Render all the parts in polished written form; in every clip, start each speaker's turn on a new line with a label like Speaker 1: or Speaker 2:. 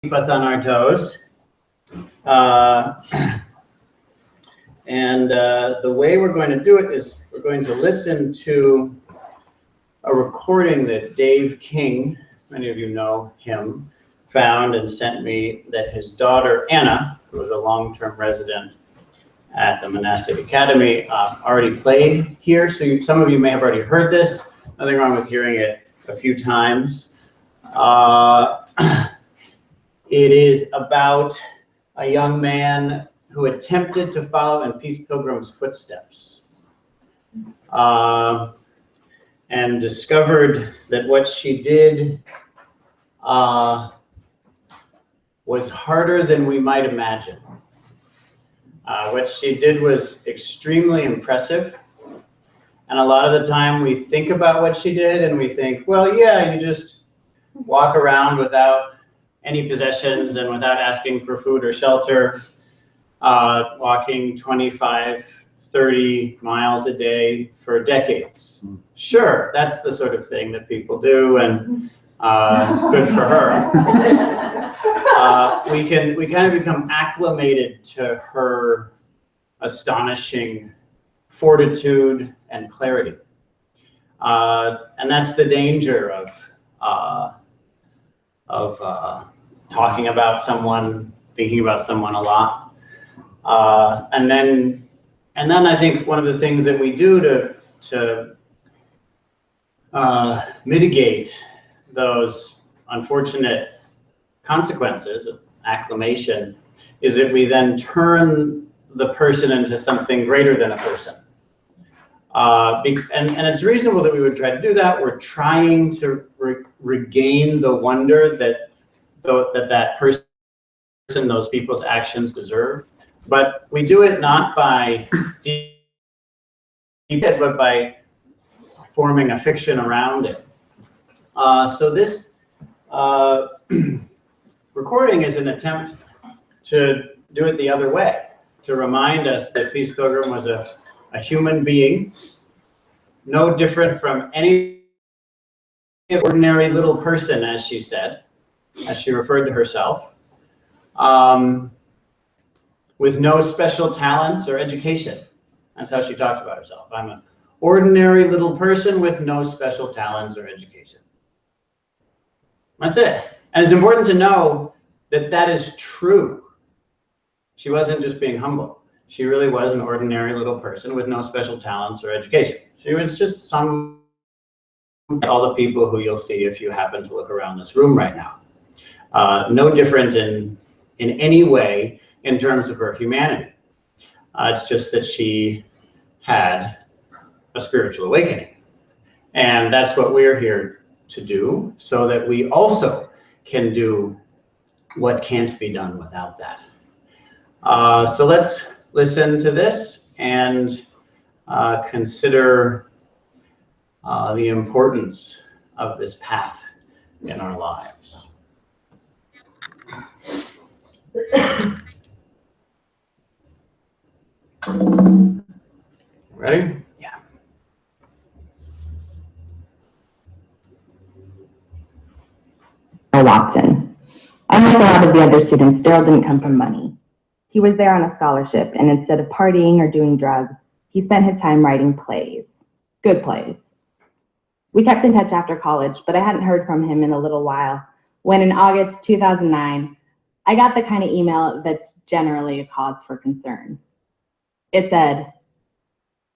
Speaker 1: keep us on our toes. The way we're going to do it is we're going to listen to a recording that Dave King, many of you know him, found and sent me, that his daughter Anna, who was a long-term resident at the Monastic Academy, already played here. So some of you may have already heard this. Nothing wrong with hearing it a few times. It is about a young man who attempted to follow in Peace Pilgrim's footsteps and discovered that what she did was harder than we might imagine. What she did was extremely impressive. And a lot of the time we think about what she did and we think, well, yeah, you just walk around without any possessions and without asking for food or shelter, walking 25, 30 miles a day for decades. Sure, that's the sort of thing that people do, and good for her. We kind of become acclimated to her astonishing fortitude and clarity. And that's the danger of talking about someone, thinking about someone a lot. And then I think one of the things that we do to mitigate those unfortunate consequences of acclimation is that we then turn the person into something greater than a person. And it's reasonable that we would try to do that. We're trying to regain the wonder that that person, those people's actions deserve. But we do it not by but by forming a fiction around it. So this recording is an attempt to do it the other way, to remind us that Peace Pilgrim was a human being, no different from any ordinary little person, as she said, as she referred to herself, with no special talents or education. That's how she talked about herself. I'm an ordinary little person with no special talents or education. That's it. And it's important to know that that is true. She wasn't just being humble. She really was an ordinary little person with no special talents or education. She was just some, all the people who you'll see if you happen to look around this room right now. No different in any way in terms of her humanity. It's just that she had a spiritual awakening. And that's what we're here to do, so that we also can do what can't be done without that. So let's listen to this and consider the importance of this path in our lives. Ready? Yeah.
Speaker 2: Watson. Unlike a lot of the other students, Daryl didn't come from money. He was there on a scholarship, and instead of partying or doing drugs, he spent his time writing plays. Good plays. We kept in touch after college, but I hadn't heard from him in a little while, when in August 2009, I got the kind of email that's generally a cause for concern. It said,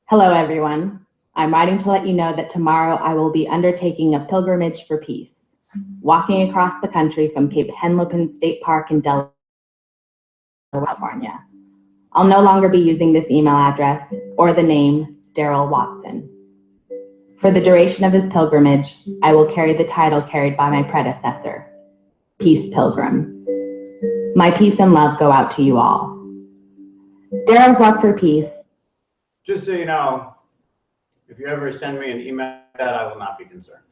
Speaker 2: "Hello everyone. I'm writing to let you know that tomorrow I will be undertaking a pilgrimage for peace, walking across the country from Cape Henlopen State Park in Delaware, California. I'll no longer be using this email address or the name Daryl Watson. For the duration of this pilgrimage, I will carry the title carried by my predecessor, Peace Pilgrim. My peace and love go out to you all. Daryl's walk for peace."
Speaker 1: Just so you know, if you ever send me an email like that, I will not be concerned.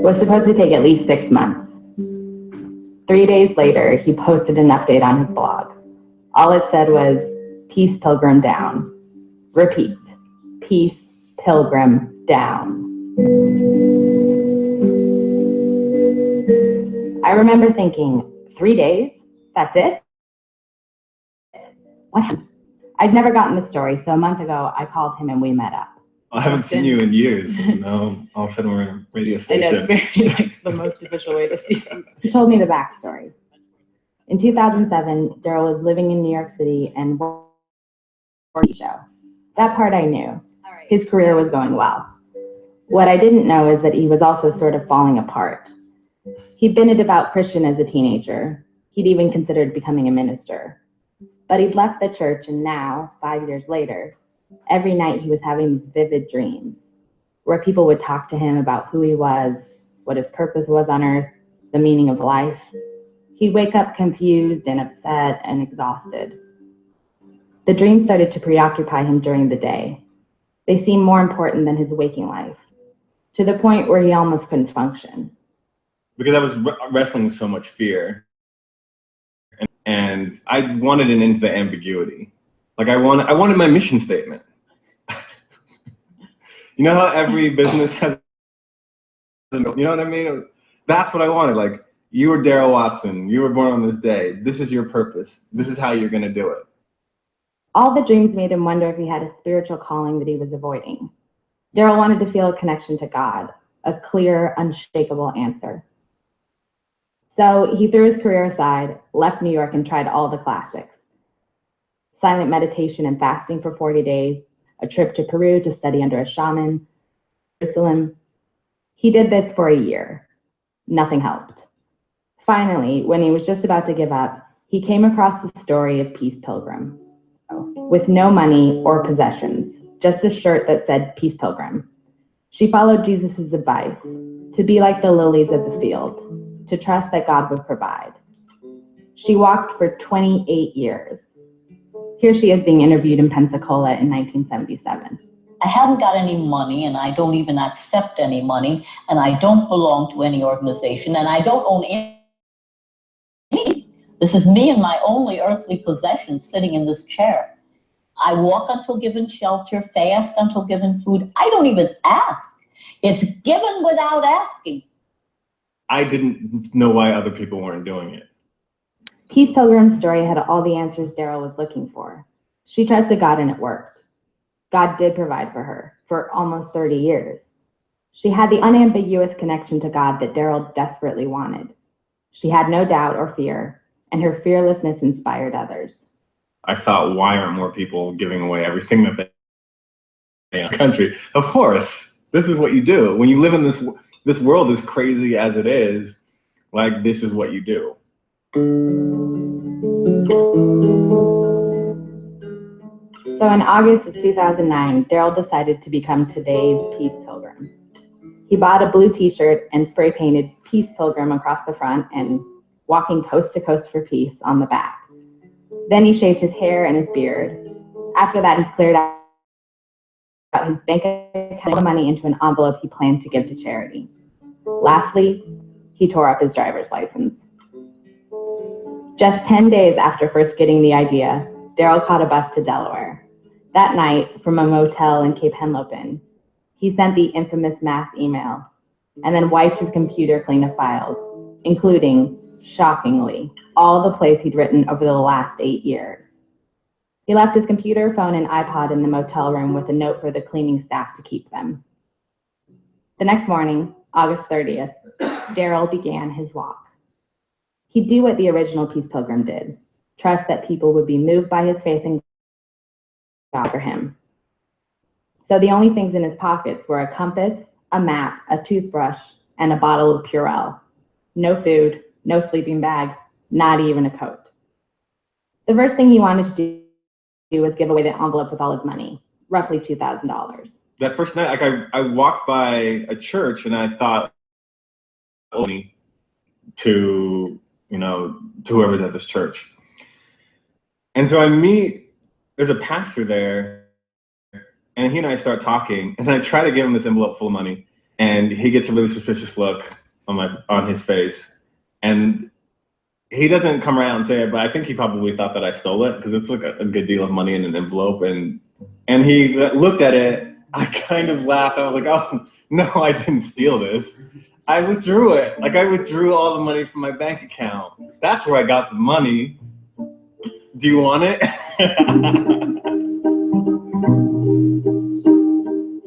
Speaker 2: Was supposed to take at least 6 months. 3 days later, he posted an update on his blog. All it said was, "Peace Pilgrim down. Repeat. Peace Pilgrim down. I remember thinking, 3 days? That's it? What happened? I'd never gotten the story, so a month ago I called him and we met up.
Speaker 3: I haven't seen you in years. Now all of a sudden we're in a radio station.
Speaker 2: I know, it's very like the most official way to see something. He told me the backstory. In 2007, Daryl was living in New York City and working on a show. That part I knew. His career was going well. What I didn't know is that he was also sort of falling apart. He'd been a devout Christian as a teenager. He'd even considered becoming a minister. But he'd left the church, and now, 5 years later, every night he was having these vivid dreams where people would talk to him about who he was, what his purpose was on earth, the meaning of life. He'd wake up confused and upset and exhausted. The dreams started to preoccupy him during the day. They seemed more important than his waking life, to the point where he almost couldn't function.
Speaker 3: Because I was wrestling with so much fear. And I wanted an end to the ambiguity. Like I wanted my mission statement. You know how every business has, you know what I mean? That's what I wanted. Like, you were Daryl Watson. You were born on this day. This is your purpose. This is how you're going to do it.
Speaker 2: All the dreams made him wonder if he had a spiritual calling that he was avoiding. Daryl wanted to feel a connection to God, a clear, unshakable answer. So he threw his career aside, left New York, and tried all the classics. Silent meditation and fasting for 40 days, a trip to Peru to study under a shaman, Jerusalem. He did this for a year. Nothing helped. Finally, when he was just about to give up, he came across the story of Peace Pilgrim. With no money or possessions, just a shirt that said Peace Pilgrim. She followed Jesus' advice to be like the lilies of the field, to trust that God would provide. She walked for 28 years. Here she is being interviewed in Pensacola in 1977.
Speaker 4: I haven't got any money, and I don't even accept any money, and I don't belong to any organization, and I don't own anything. This is me and my only earthly possession sitting in this chair. I walk until given shelter, fast until given food. I don't even ask. It's given without asking.
Speaker 3: I didn't know why other people weren't doing it.
Speaker 2: Peace Pilgrim's story had all the answers Daryl was looking for. She trusted God and it worked. God did provide for her for almost 30 years. She had the unambiguous connection to God that Daryl desperately wanted. She had no doubt or fear, and her fearlessness inspired others.
Speaker 3: I thought, why aren't more people giving away everything that they in the country? Of course, this is what you do. When you live in this world as crazy as it is, like, this is what you do.
Speaker 2: So in August of 2009, Daryl decided to become today's Peace Pilgrim. He bought a blue t-shirt and spray painted Peace Pilgrim across the front and walking coast to coast for peace on the back. Then he shaved his hair and his beard. After that, he cleared out his bank account of money into an envelope he planned to give to charity. Lastly, he tore up his driver's license. Just 10 days after first getting the idea, Daryl caught a bus to Delaware. That night, from a motel in Cape Henlopen, he sent the infamous mass email and then wiped his computer clean of files, including, shockingly, all the plays he'd written over the last 8 years. He left his computer, phone, and iPod in the motel room with a note for the cleaning staff to keep them. The next morning, August 30th, Daryl began his walk. He'd do what the original Peace Pilgrim did, trust that people would be moved by his faith in God for him. So the only things in his pockets were a compass, a map, a toothbrush, and a bottle of Purell. No food, no sleeping bag, not even a coat. The first thing he wanted to do was give away the envelope with all his money, roughly $2,000.
Speaker 3: That first night, like I walked by a church and I thought, to whoever's at this church. And so there's a pastor there, and he and I start talking, and I try to give him this envelope full of money, and he gets a really suspicious look on his face, and he doesn't come around and say it, but I think he probably thought that I stole it, because it's like a good deal of money in an envelope, and he looked at it, I kind of laughed. I was like, oh, no, I didn't steal this. I withdrew it. Like, I withdrew all the money from my bank account. That's where I got the money. Do you want it?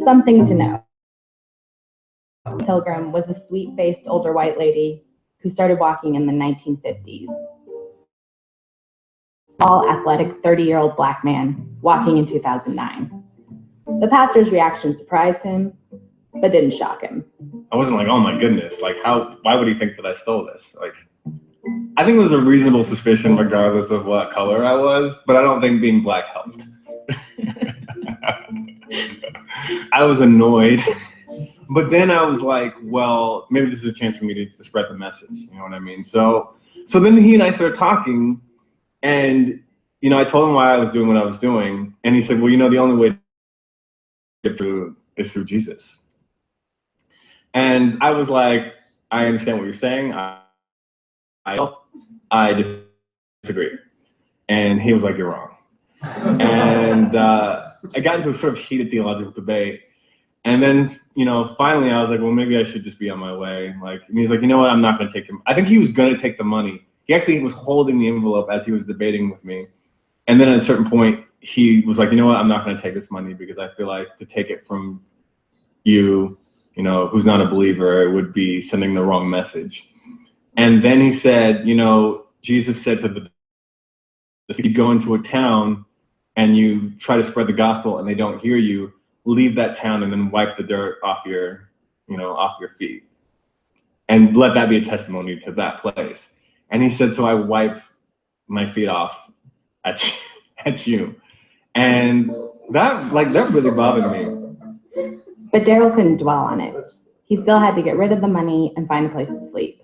Speaker 2: Something to know. Pilgrim was a sweet-faced older white lady who started walking in the 1950s. All athletic 30-year-old black man walking in 2009. The pastor's reaction surprised him, but didn't shock him.
Speaker 3: I wasn't like, oh my goodness, like why would he think that I stole this? Like, I think it was a reasonable suspicion regardless of what color I was, but I don't think being black helped. I was annoyed, but then I was like, well, maybe this is a chance for me to spread the message, you know what I mean? So then he and I started talking, and, you know, I told him why I was doing what I was doing, and he said, well, you know, the only way to get through is through Jesus. And I was like, I understand what you're saying. I disagree. And he was like, you're wrong. And I got into a sort of heated theological debate. And then, you know, finally I was like, well, maybe I should just be on my way. Like, and he's like, you know what? I'm not going to take him. I think he was going to take the money. He actually was holding the envelope as he was debating with me. And then at a certain point, he was like, you know what? I'm not going to take this money because I feel like to take it from you, you know, who's not a believer, it would be sending the wrong message. And then he said, you know, Jesus said to if you go into a town and you try to spread the gospel and they don't hear you, leave that town and then wipe the dirt off your, you know, off your feet. And let that be a testimony to that place. And he said, so I wipe my feet off at you. And that really bothered me.
Speaker 2: But Daryl couldn't dwell on it. He still had to get rid of the money and find a place to sleep.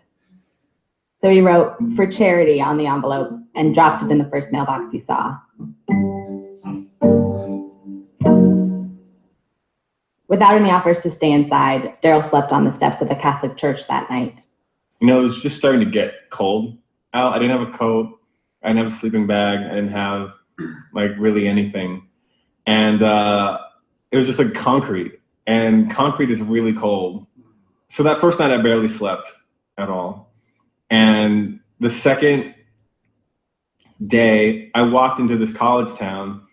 Speaker 2: So he wrote "for charity" on the envelope and dropped it in the first mailbox he saw. Without any offers to stay inside, Daryl slept on the steps of the Catholic church that night.
Speaker 3: You know, it was just starting to get cold out. I didn't have a coat. I didn't have a sleeping bag. I didn't have like really anything. And it was just like concrete. And concrete is really cold. So that first night I barely slept at all. And the second day I walked into this college town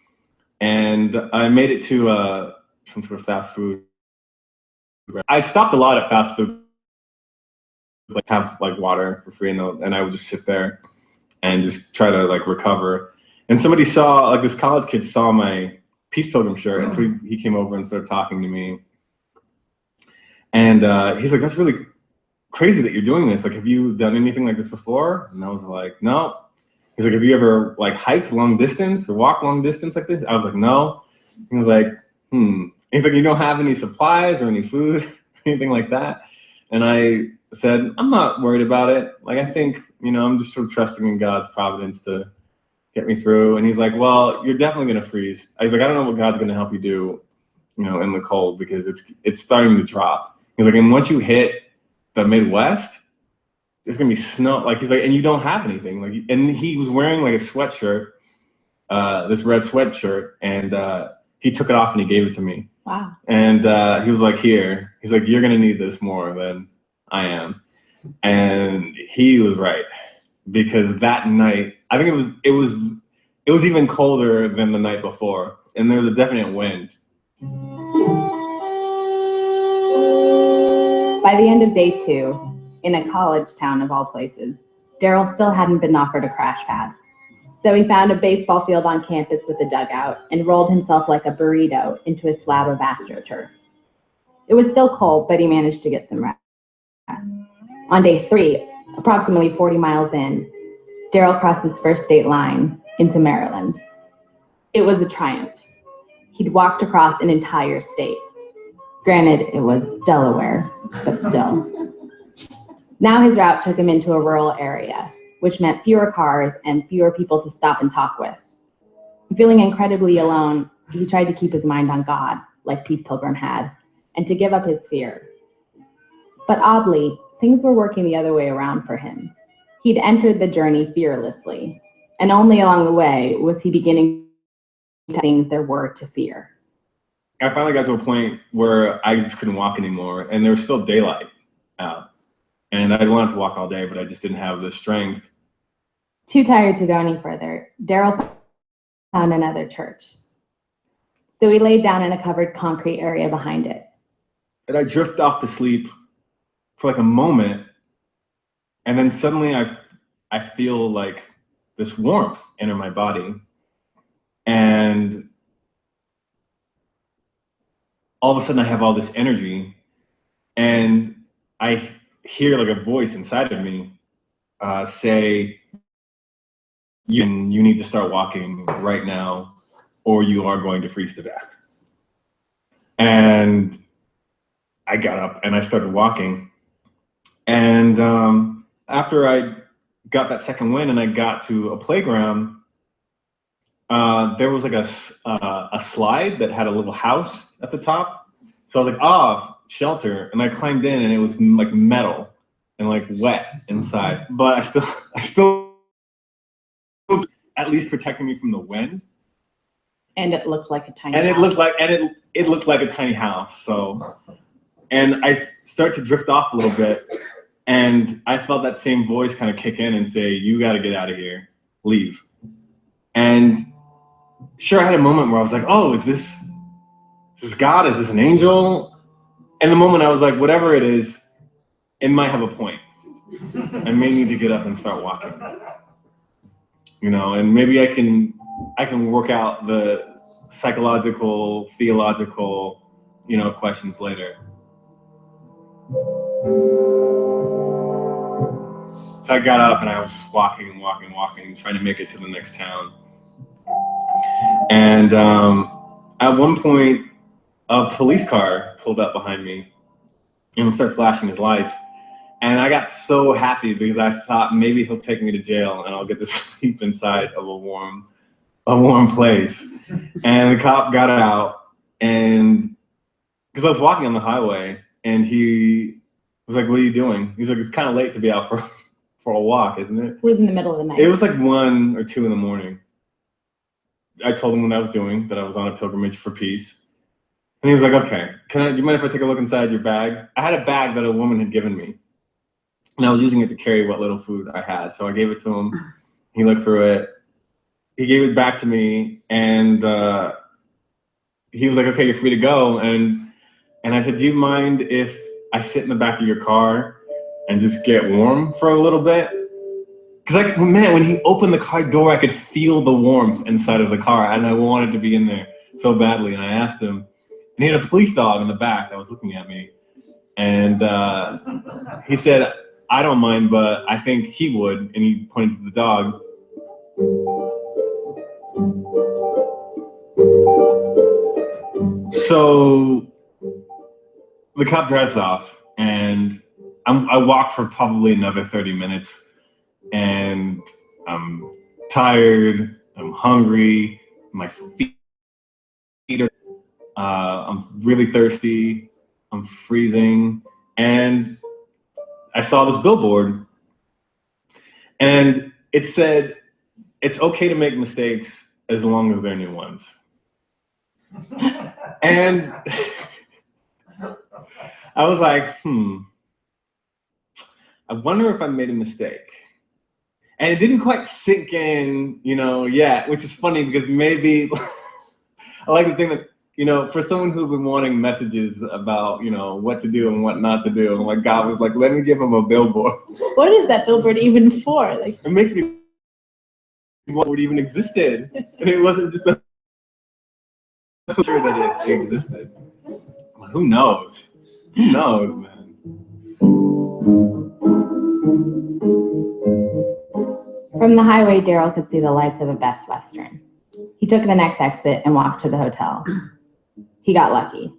Speaker 3: and I made it to some sort of fast food. I stopped a lot at fast food, like have like water for free, and I would just sit there and just try to like recover. And somebody saw, like this college kid saw my Peace Pilgrim shirt, and so he came over and started talking to me. And he's like, that's really crazy that you're doing this. Like, have you done anything like this before? And I was like, no. He's like, have you ever like hiked long distance or walked long distance like this? I was like, no. He was like, He's like, you don't have any supplies or any food, anything like that? And I said, I'm not worried about it. Like, I think, you know, I'm just sort of trusting in God's providence to get me through. And he's like, well, you're definitely going to freeze. I was like, I don't know what God's going to help you do, you know, in the cold, because it's starting to drop. He's like, and once you hit the Midwest, it's going to be snow. Like, he's like, and you don't have anything. Like, and he was wearing like a sweatshirt, this red sweatshirt, and he took it off and he gave it to me.
Speaker 2: Wow. And
Speaker 3: he was like, here. He's like, you're going to need this more than I am. And he was right, because that night, I think it was even colder than the night before, and there was a definite wind.
Speaker 2: By the end of day 2, in a college town of all places, Daryl still hadn't been offered a crash pad. So he found a baseball field on campus with a dugout and rolled himself like a burrito into a slab of AstroTurf. It was still cold, but he managed to get some rest. On day 3, approximately 40 miles in, Daryl crossed his first state line into Maryland. It was a triumph. He'd walked across an entire state. Granted, it was Delaware, but still. Now his route took him into a rural area, which meant fewer cars and fewer people to stop and talk with. Feeling incredibly alone, he tried to keep his mind on God, like Peace Pilgrim had, and to give up his fear. But oddly, things were working the other way around for him. He'd entered the journey fearlessly, and only along the way was he beginning to see things there were to fear.
Speaker 3: I finally got to a point where I just couldn't walk anymore, and there was still daylight out. And I wanted to walk all day, but I just didn't have the strength.
Speaker 2: Too tired to go any further, Daryl found another church. So he laid down in a covered concrete area behind it.
Speaker 3: And I drift off to sleep for like a moment, and then suddenly I feel like this warmth enter my body, and all of a sudden I have all this energy, and I hear like a voice inside of me say, you need to start walking right now, or you are going to freeze to death. And I got up and I started walking. And after I got that second wind and I got to a playground, there was like a slide that had a little house at the top. So I was like, shelter. And I climbed in, and it was like metal and like wet inside. But I still at least protecting me from the wind.
Speaker 2: And it looked like a tiny
Speaker 3: And
Speaker 2: house.
Speaker 3: it looked like a tiny house. So, and I start to drift off a little bit, and I felt that same voice kind of kick in and say, you got to get out of here, leave. And sure, I had a moment where I was like, oh, is this God? Is this an angel? And the moment I was like, whatever it is, it might have a point. I may need to get up and start walking. You know, and maybe I can work out the psychological, theological, questions later. So I got up and I was just walking, trying to make it to the next town. And at one point, a police car pulled up behind me and started flashing his lights. And I got so happy because I thought maybe he'll take me to jail and I'll get to sleep inside of a warm place. And the cop got out, and because I was walking on the highway, and he was like, what are you doing? He's like, it's kind of late to be out for a walk, isn't it?
Speaker 2: It was in the middle of the night.
Speaker 3: It was like 1 or 2 in the morning. I told him what I was doing, that I was on a pilgrimage for peace. And he was like, okay, do you mind if I take a look inside your bag? I had a bag that a woman had given me, and I was using it to carry what little food I had. So I gave it to him. He looked through it. He gave it back to me, and he was like, okay, you're free to go. And I said, do you mind if I sit in the back of your car and just get warm for a little bit? Because when he opened the car door, I could feel the warmth inside of the car, and I wanted to be in there so badly. And I asked him, and he had a police dog in the back that was looking at me. And he said, I don't mind, but I think he would. And he pointed to the dog. So the cop drives off, and I walk for probably another 30 minutes, and I'm tired, I'm hungry, my feet are, I'm really thirsty, I'm freezing, and I saw this billboard, and it said, it's okay to make mistakes as long as they're new ones. And I was like, I wonder if I made a mistake. And it didn't quite sink in, yet, which is funny because maybe I like to think that, for someone who's been wanting messages about, what to do and what not to do, and like God was like, let me give him a billboard.
Speaker 2: What is that billboard even for? Like,
Speaker 3: it makes me wonder what even existed. And it wasn't just a picture that it existed. Like, who knows? Who knows, man?
Speaker 2: from the highway, Daryl could see the lights of a Best Western. He took the next exit and walked to the hotel. He got lucky.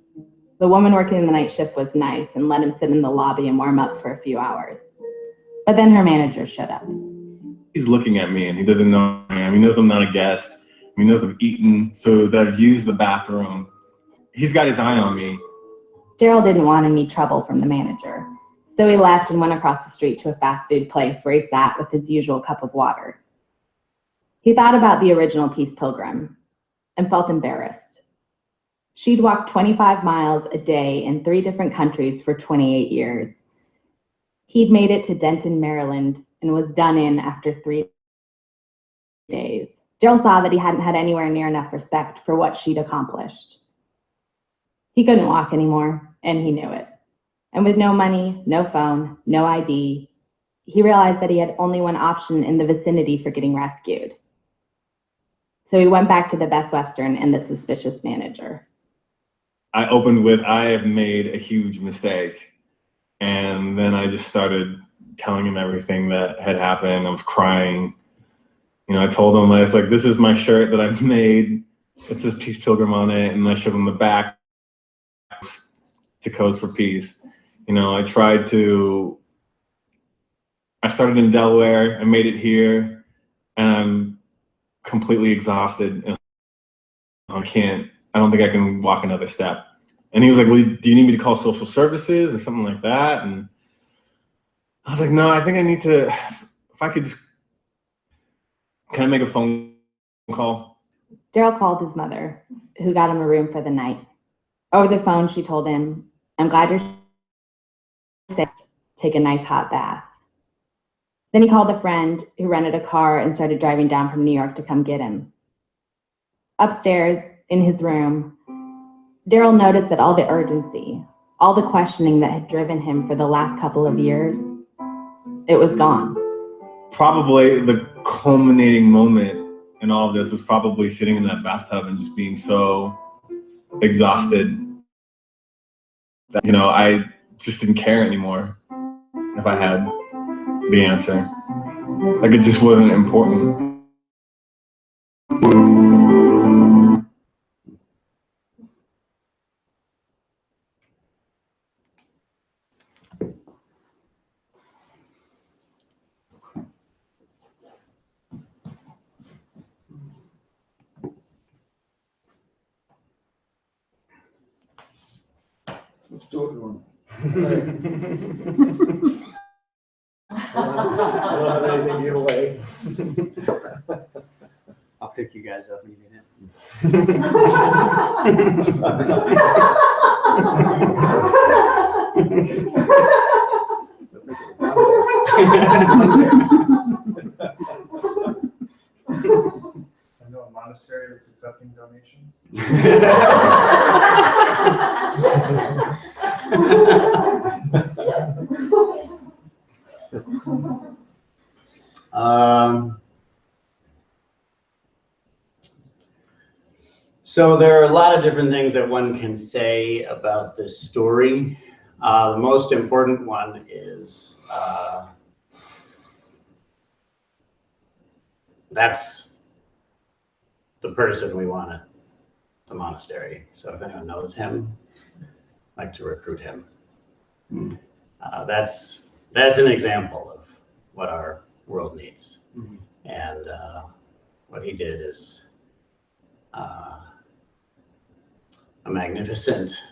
Speaker 2: The woman working the night shift was nice and let him sit in the lobby and warm up for a few hours. But then her manager showed up.
Speaker 3: He's looking at me, and he doesn't know I am. He knows I'm not a guest. He knows I've eaten food, that I've used the bathroom. He's got his eye on me.
Speaker 2: Daryl didn't want any trouble from the manager, so he left and went across the street to a fast food place where he sat with his usual cup of water. He thought about the original Peace Pilgrim and felt embarrassed. She'd walked 25 miles a day in 3 different countries for 28 years. He'd made it to Denton, Maryland, and was done in after 3 days. Daryl saw that he hadn't had anywhere near enough respect for what she'd accomplished. He couldn't walk anymore, and he knew it. And with no money, no phone, no ID, he realized that he had only one option in the vicinity for getting rescued. So he went back to the Best Western and the suspicious manager.
Speaker 3: I opened with, I have made a huge mistake. And then I just started telling him everything that had happened. I was crying. You know, I told him, I was like, this is my shirt that I made. It says Peace Pilgrim on it. And I showed him the back to Codes for Peace. You know, I started in Delaware. I made it here. And I'm completely exhausted. And I don't think I can walk another step. And he was like, well, do you need me to call social services or something like that? And I was like, no, I think I need to, if I could just, can I make a phone call?
Speaker 2: Daryl called his mother, who got him a room for the night. Over the phone, she told him, I'm glad you're sick. Take a nice hot bath. Then he called a friend who rented a car and started driving down from New York to come get him. Upstairs, in his room, Daryl noticed that all the urgency, all the questioning that had driven him for the last couple of years, it was gone.
Speaker 3: Probably the culminating moment in all of this was probably sitting in that bathtub and just being so exhausted that, you know, I just didn't care anymore if I had the answer. Like, it just wasn't important.
Speaker 5: Let's do it one. I don't have anything to give away.
Speaker 1: I'll pick you guys up when you need it.
Speaker 5: I know a monastery that's accepting donations.
Speaker 1: So there are a lot of different things that one can say about this story. The most important one is that's the person we want at the monastery. So if anyone knows him, I'd like to recruit him. That's an example of what our world needs. And what he did is a magnificent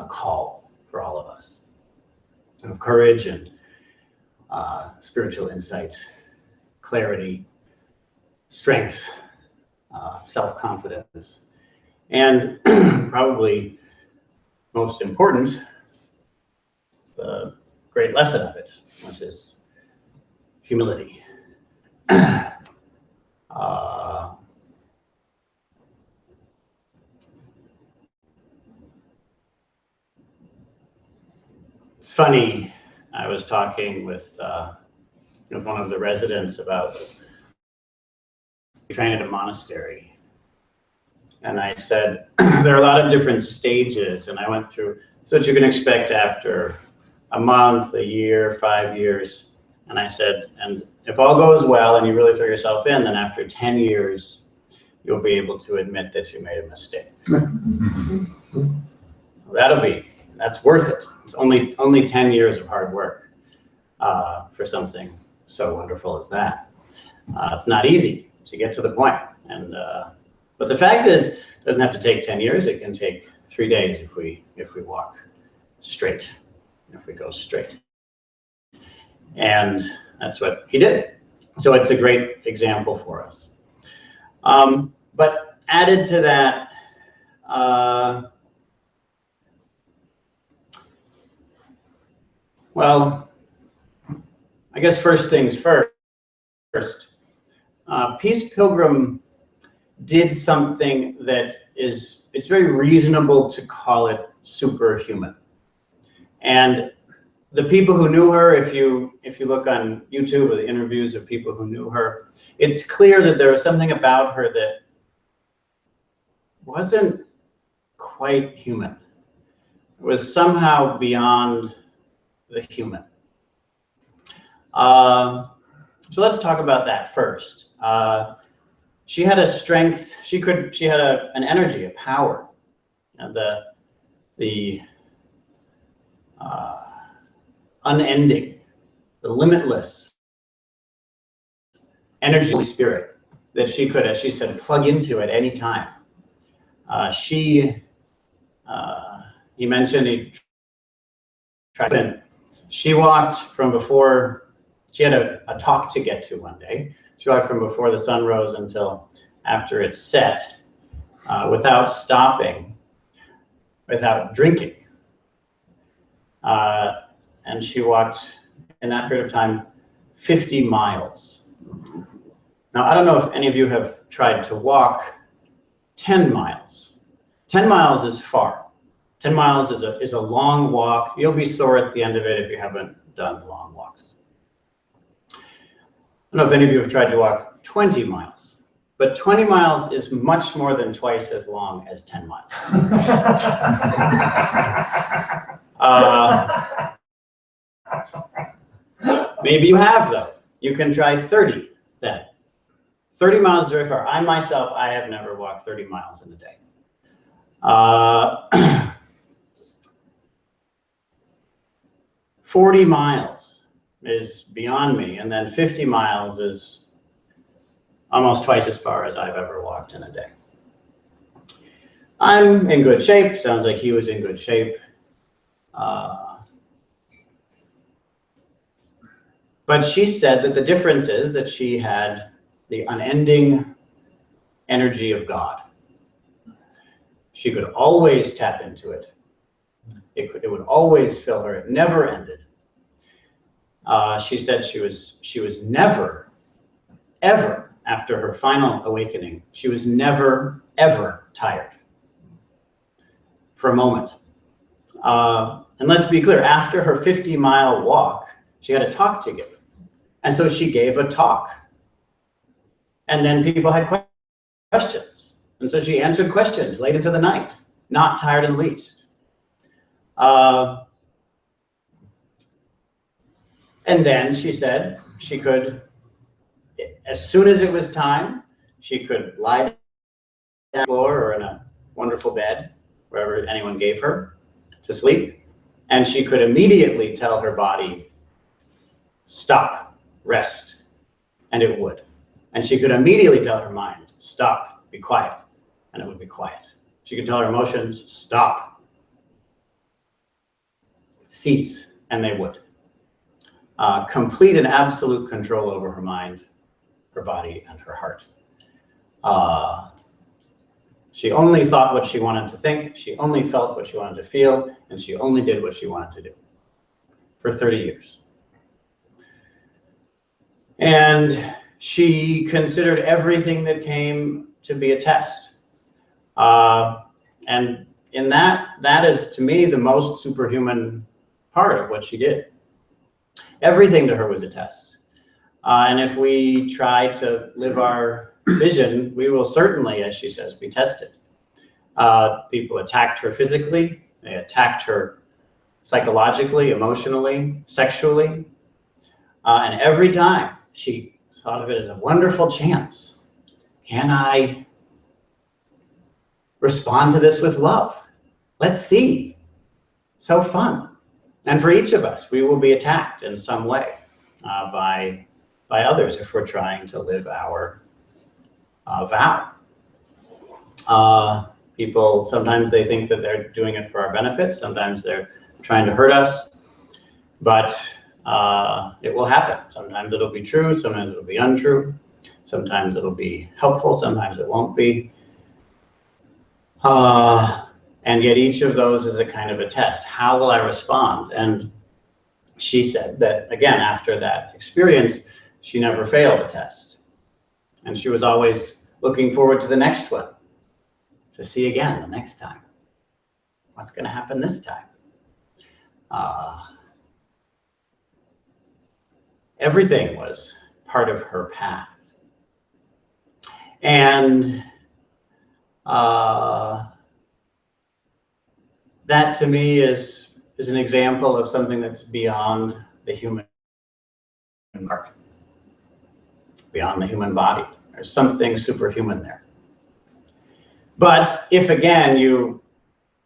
Speaker 1: call for all of us of courage and spiritual insight, clarity, strength, self-confidence, and probably most important, the great lesson of it, which is humility. It's funny, I was talking with one of the residents about training at a monastery. And I said, there are a lot of different stages, and I went through, so what you can expect after a month, a year, 5 years. And I said, and if all goes well and you really throw yourself in, then after 10 years, you'll be able to admit that you made a mistake. That's worth it. It's only 10 years of hard work for something so wonderful as that. It's not easy to get to the point. And but the fact is, it doesn't have to take 10 years. It can take 3 days if we walk straight, if we go straight. And that's what he did. So it's a great example for us. But added to that, Well, I guess first things first. Peace Pilgrim did something that it's very reasonable to call it superhuman. And the people who knew her, if you look on YouTube or the interviews of people who knew her, it's clear that there was something about her that wasn't quite human. It was somehow beyond the human. So let's talk about that first. She had a strength. She had an energy, a power, and the unending, the limitless energy of the Holy Spirit that she could, as she said, plug into at any time. He mentioned he tried in. She walked from before, she had a talk to get to one day. She walked from before the sun rose until after it set, without stopping, without drinking. And she walked in that period of time 50 miles. Now, I don't know if any of you have tried to walk 10 miles. 10 miles is far. 10 miles is a long walk. You'll be sore at the end of it if you haven't done long walks. I don't know if any of you have tried to walk 20 miles, but 20 miles is much more than twice as long as 10 miles. Maybe you have, though. You can try 30 then. 30 miles is very far. I myself, I have never walked 30 miles in a day. 40 miles is beyond me, and then 50 miles is almost twice as far as I've ever walked in a day. I'm in good shape. Sounds like he was in good shape. But she said that the difference is that she had the unending energy of God. She could always tap into it. It would always fill her. It never ended. She said she was never, ever, after her final awakening, she was never, ever tired for a moment. And let's be clear, after her 50-mile walk, she had a talk to give. And so she gave a talk. And then people had questions. And so she answered questions late into the night, not tired in the least. And then she said she could, as soon as it was time, she could lie down on the floor or in a wonderful bed, wherever anyone gave her, to sleep. And she could immediately tell her body, stop, rest, and it would. And she could immediately tell her mind, stop, be quiet, and it would be quiet. She could tell her emotions, stop, cease, and they would. Complete and absolute control over her mind, her body, and her heart. She only thought what she wanted to think, she only felt what she wanted to feel, and she only did what she wanted to do for 30 years. And she considered everything that came to be a test. And in that is, to me, the most superhuman part of what she did. Everything to her was a test. And if we try to live our vision, we will certainly, as she says, be tested. People attacked her physically. They attacked her psychologically, emotionally, sexually. And every time she thought of it as a wonderful chance. Can I respond to this with love? Let's see. So fun. And for each of us, we will be attacked in some way by others if we're trying to live our vow. People, sometimes they think that they're doing it for our benefit. Sometimes they're trying to hurt us. But it will happen. Sometimes it'll be true. Sometimes it'll be untrue. Sometimes it'll be helpful. Sometimes it won't be. And yet each of those is a kind of a test. How will I respond? And she said that, again, after that experience, she never failed a test. And she was always looking forward to the next one, to see again the next time. What's going to happen this time? Everything was part of her path. And that to me is an example of something that's beyond the human heart, beyond the human body. There's something superhuman there. But if again you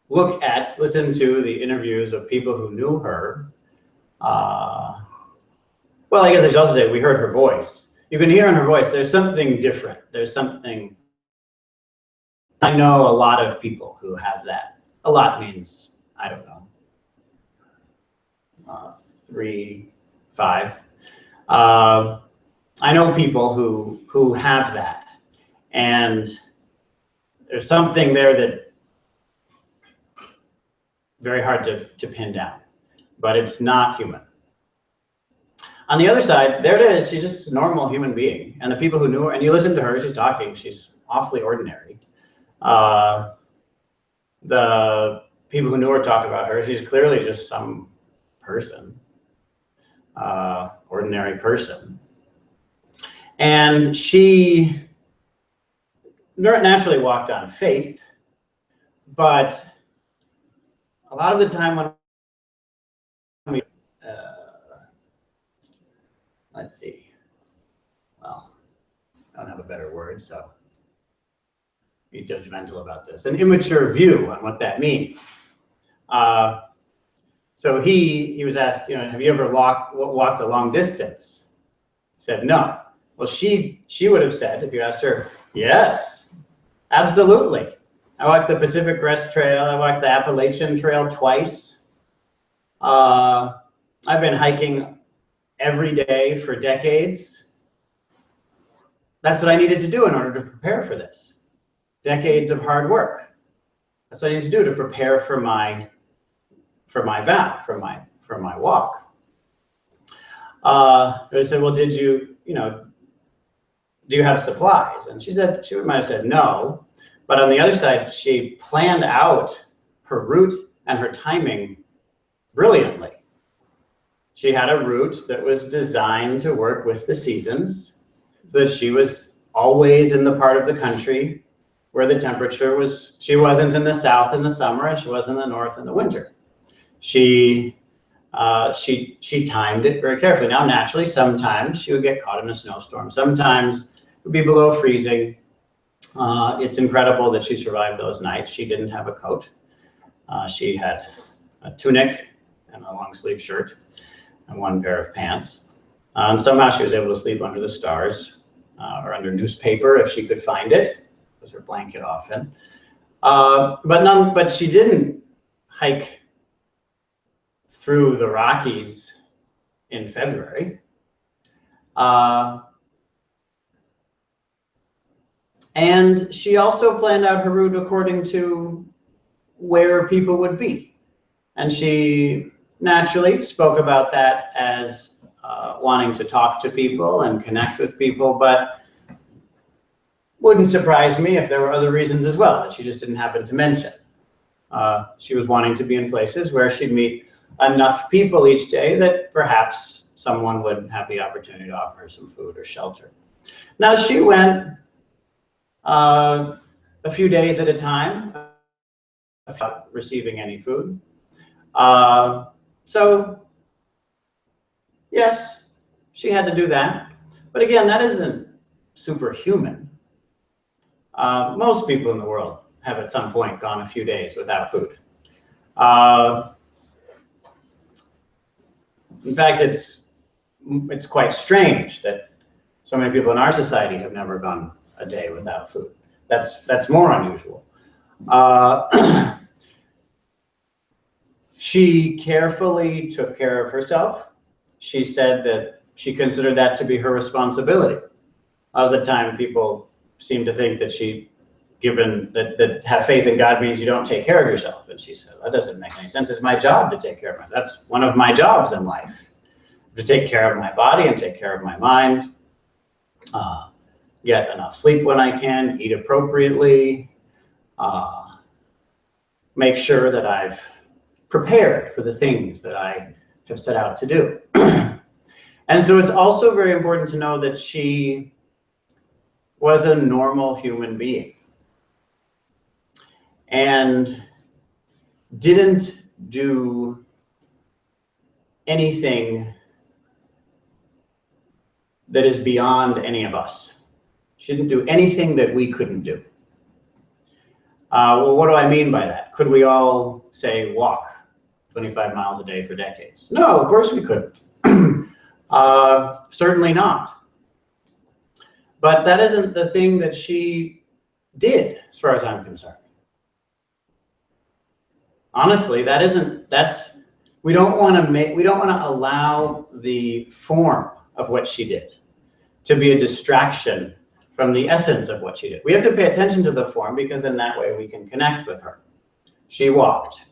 Speaker 1: listen to the interviews of people who knew her, well, I guess I should also say we heard her voice. You can hear in her voice there's something different. There's something. I know a lot of people who have that. A lot means, I don't know, 3, 5. I know people who have that, and there's something there that very hard to pin down, but it's not human. On the other side, there it is. She's just a normal human being, and the people who knew her, and you listen to her, she's talking. She's awfully ordinary. The people who knew her talk about her. She's clearly just some person, ordinary person. And she naturally walked on faith, but a lot of the time when we, let's see, well, I don't have a better word, so be judgmental about this. An immature view on what that means. So he was asked, have you ever walked a long distance? He said, no. Well, she would have said, if you asked her, yes, absolutely. I walked the Pacific Crest Trail. I walked the Appalachian Trail twice. I've been hiking every day for decades. That's what I needed to do in order to prepare for this. Decades of hard work. That's what I need to do to prepare for my vow, for my walk. They said, well, do you have supplies? And she might have said no, but on the other side, she planned out her route and her timing brilliantly. She had a route that was designed to work with the seasons, so that she was always in the part of the country where the temperature was. She wasn't in the south in the summer, and she wasn't in the north in the winter. She timed it very carefully. Now, naturally, sometimes she would get caught in a snowstorm. Sometimes it would be below freezing. It's incredible that she survived those nights. She didn't have a coat. She had a tunic and a long sleeve shirt and one pair of pants. And somehow she was able to sleep under the stars or under newspaper if she could find it. It was her blanket often. But she didn't hike through the Rockies in February. And she also planned out her route according to where people would be. And she naturally spoke about that as wanting to talk to people and connect with people, but wouldn't surprise me if there were other reasons as well that she just didn't happen to mention. She was wanting to be in places where she'd meet enough people each day that perhaps someone would have the opportunity to offer her some food or shelter. Now, she went a few days at a time without receiving any food. So yes, she had to do that. But again, that isn't superhuman. Most people in the world have at some point gone a few days without food. In fact, it's quite strange that so many people in our society have never gone a day without food. That's more unusual. She carefully took care of herself. She said that she considered that to be her responsibility. All the time, people seem to think that she given that have faith in God means you don't take care of yourself. And she said, that doesn't make any sense. It's my job to take care of myself. That's one of my jobs in life, to take care of my body and take care of my mind, get enough sleep when I can, eat appropriately, make sure that I've prepared for the things that I have set out to do. And so it's also very important to know that she was a normal human being and didn't do anything that is beyond any of us. She didn't do anything that we couldn't do. Well, what do I mean by that? Could we all, say, walk 25 miles a day for decades? No, of course we couldn't. Certainly not. But that isn't the thing that she did, as far as I'm concerned. Honestly, we don't want to allow the form of what she did to be a distraction from the essence of what she did. We have to pay attention to the form because in that way we can connect with her. She walked,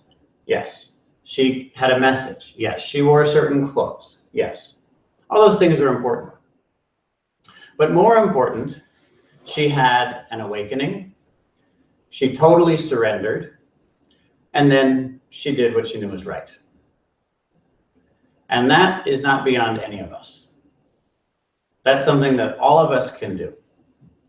Speaker 1: yes. She had a message, yes. She wore certain clothes, yes. All those things are important. But more important, she had an awakening. She totally surrendered. And then she did what she knew was right. And that is not beyond any of us. That's something that all of us can do.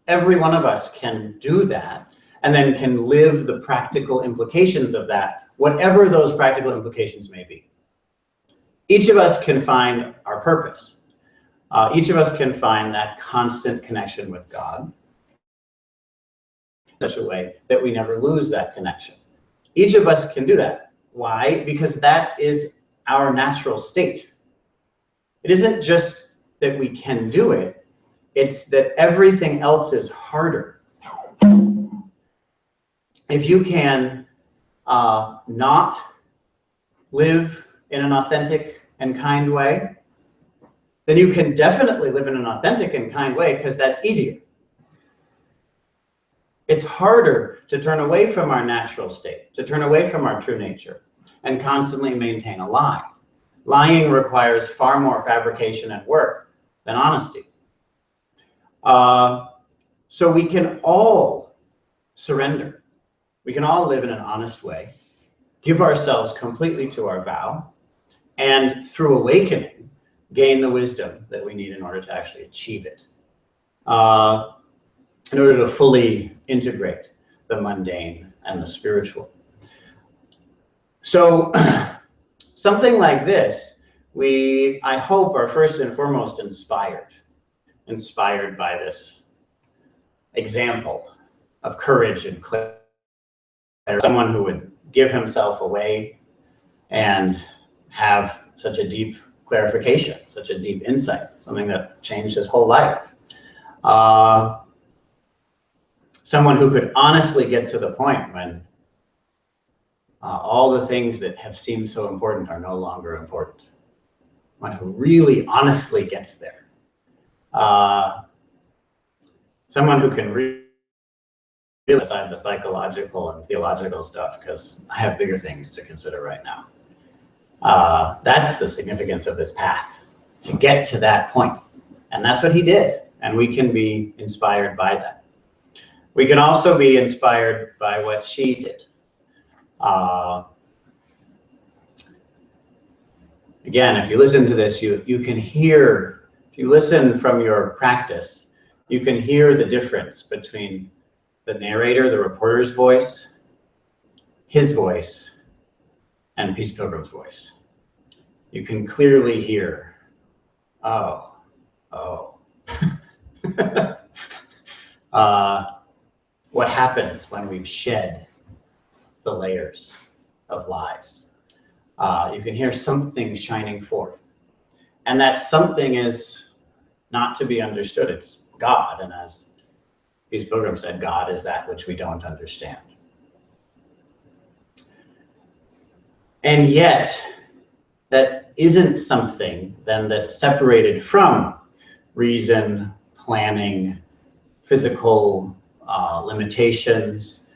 Speaker 1: Every one of us can do that and then can live the practical implications of that, whatever those practical implications may be. Each of us can find our purpose. Each of us can find that constant connection with God in such a way that we never lose that connection. Each of us can do that. Why? Because that is our natural state. It isn't just that we can do it, it's that everything else is harder. If you can not live in an authentic and kind way, then you can definitely live in an authentic and kind way because that's easier. It's harder to turn away from our natural state, to turn away from our true nature, and constantly maintain a lie. Lying requires far more fabrication and work than honesty. So we can all surrender. We can all live in an honest way, give ourselves completely to our vow, and through awakening, gain the wisdom that we need in order to actually achieve it. In order to fully integrate the mundane and the spiritual. So something like this, I hope, are first and foremost inspired by this example of courage and clarity. Someone who would give himself away and have such a deep clarification, such a deep insight, something that changed his whole life. Someone who could honestly get to the point when all the things that have seemed so important are no longer important. One who really honestly gets there. Someone who can really aside the psychological and theological stuff, because I have bigger things to consider right now. That's the significance of this path, to get to that point. And that's what he did. And we can be inspired by that. We can also be inspired by what she did. Again, if you listen to this, you can hear, if you listen from your practice, you can hear the difference between the narrator, the reporter's voice, his voice, and Peace Pilgrim's voice. You can clearly hear, oh. What happens when we've shed the layers of lies. You can hear something shining forth. And that something is not to be understood. It's God. And as Peace Pilgrim said, God is that which we don't understand. And yet, that isn't something then that's separated from reason, planning, physical limitations,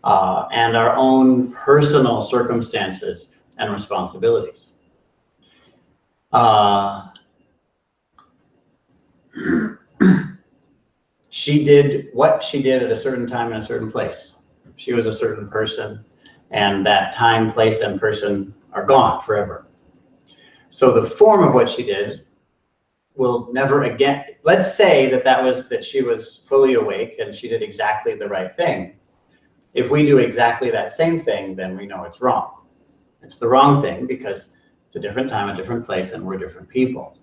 Speaker 1: and our own personal circumstances and responsibilities. She did what she did at a certain time in a certain place. She was a certain person, and that time, place, and person are gone forever. So the form of what she did will never again, let's say that she was fully awake and she did exactly the right thing. If we do exactly that same thing, then we know it's wrong. It's the wrong thing because it's a different time, a different place, and we're different people.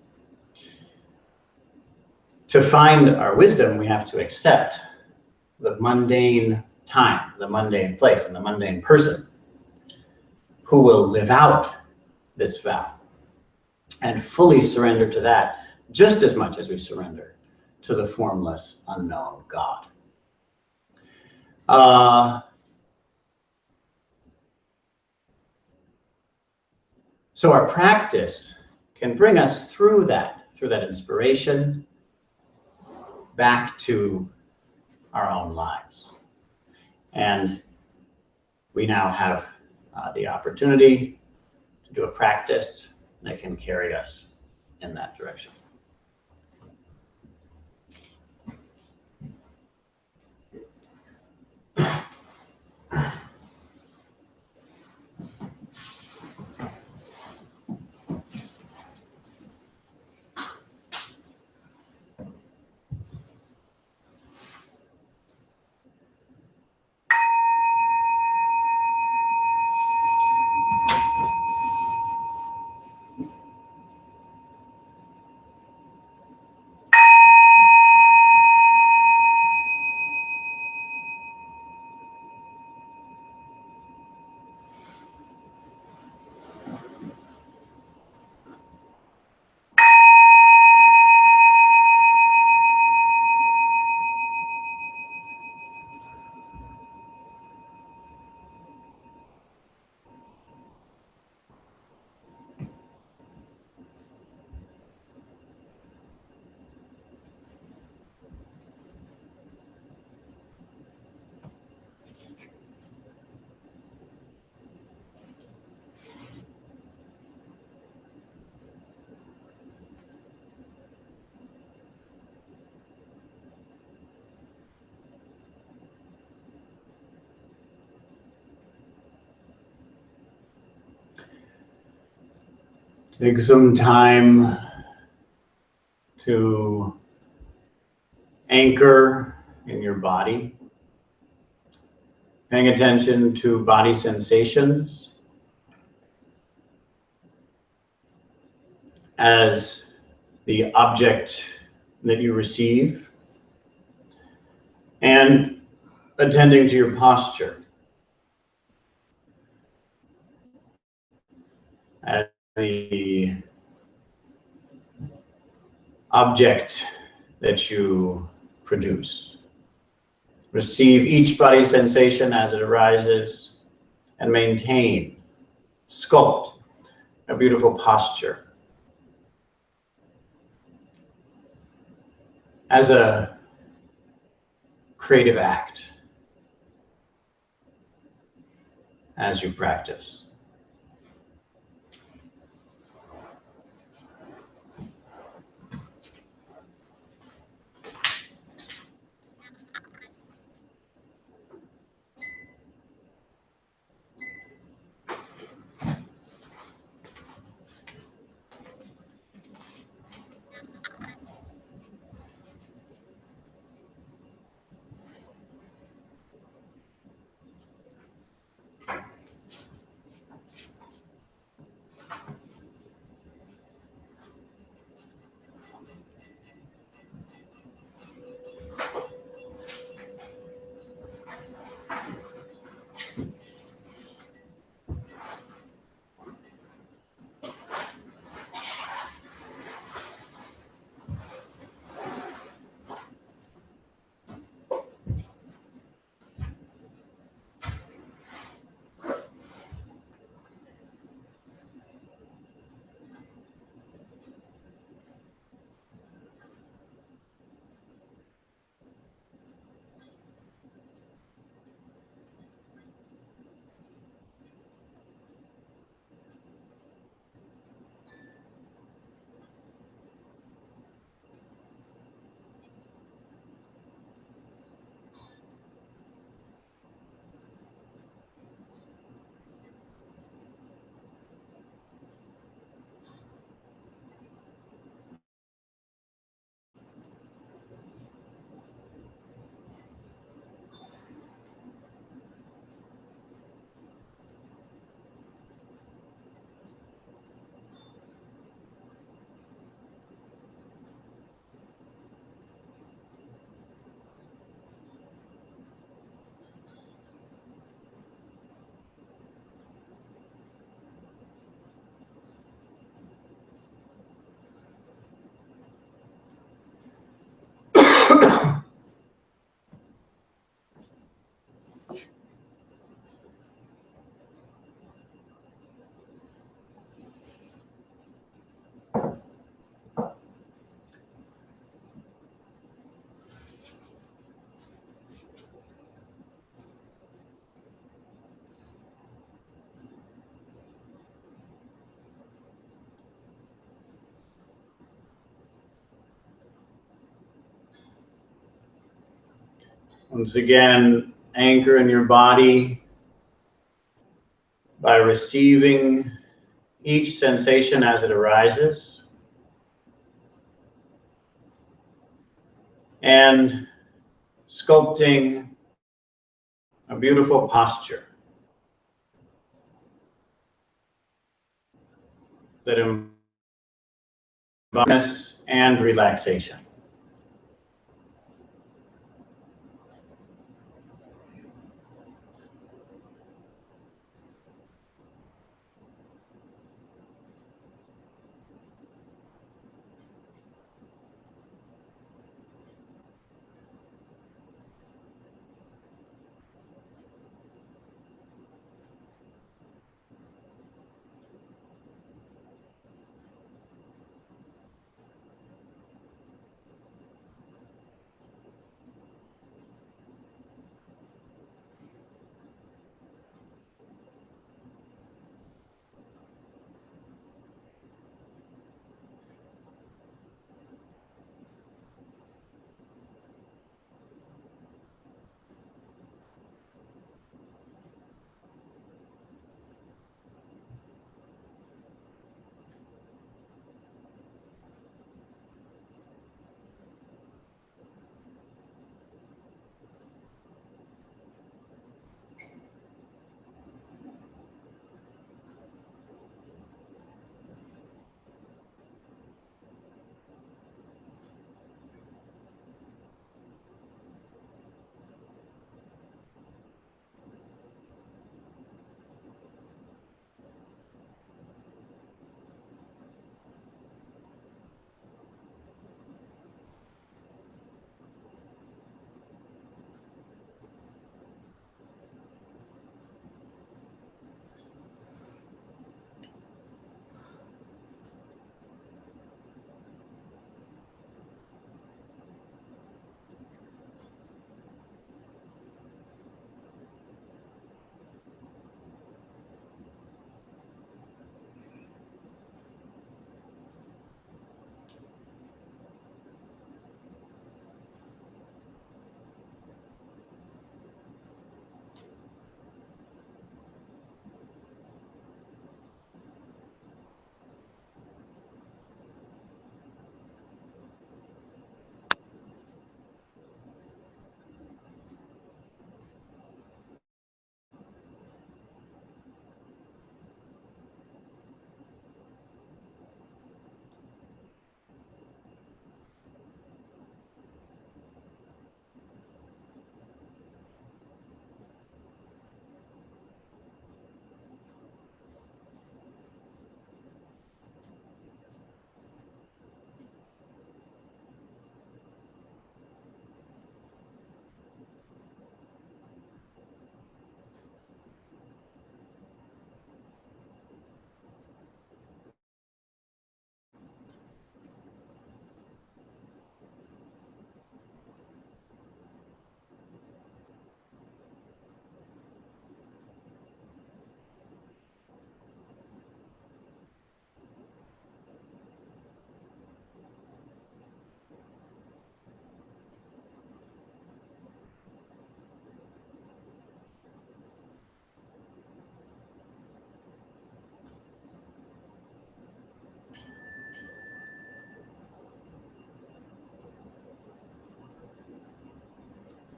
Speaker 1: To find our wisdom, we have to accept the mundane time, the mundane place, and the mundane person who will live out this vow and fully surrender to that just as much as we surrender to the formless, unknown God. So our practice can bring us through that inspiration back to our own lives. And we now have the opportunity to do a practice that can carry us in that direction. Take some time to anchor in your body, paying attention to body sensations as the object that you receive, and attending to your posture as the object that you produce. Receive each body sensation as it arises and maintain, sculpt a beautiful posture as a creative act as you practice. Once again, anchor in your body by receiving each sensation as it arises, and sculpting a beautiful posture that embodies and relaxation.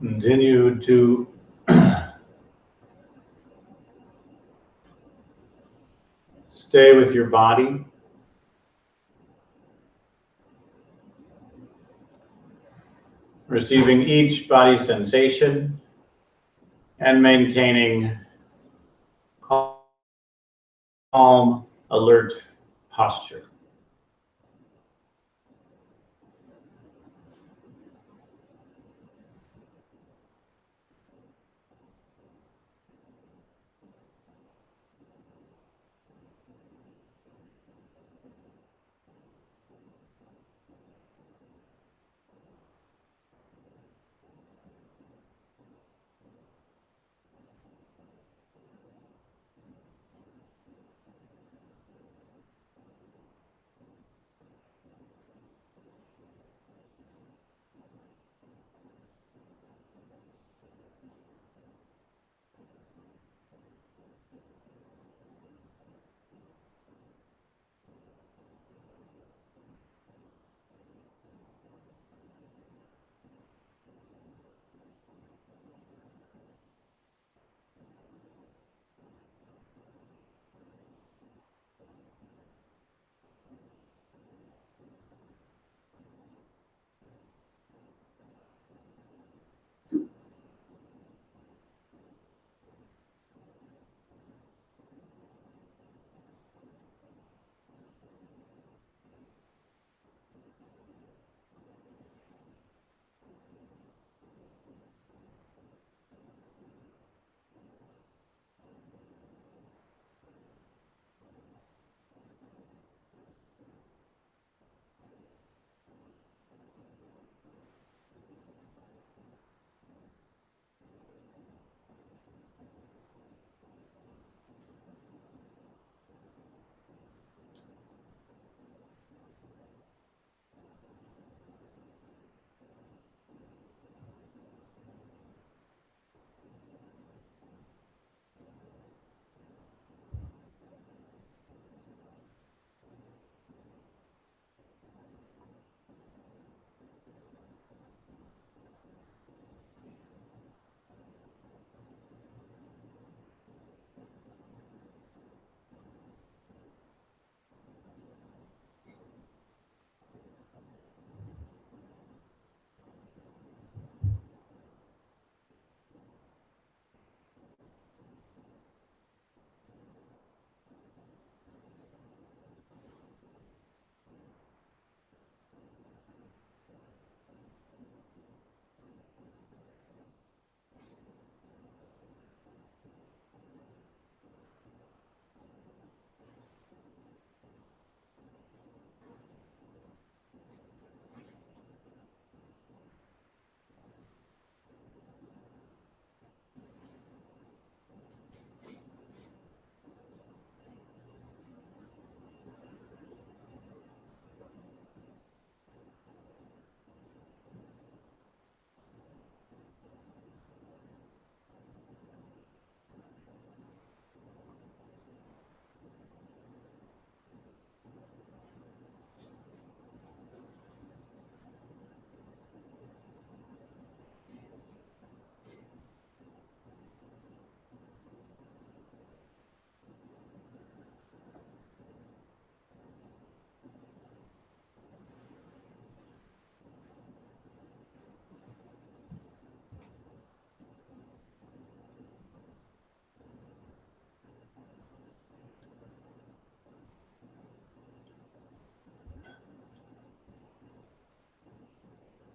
Speaker 1: Continue to stay with your body. Receiving each body sensation and maintaining calm, alert posture.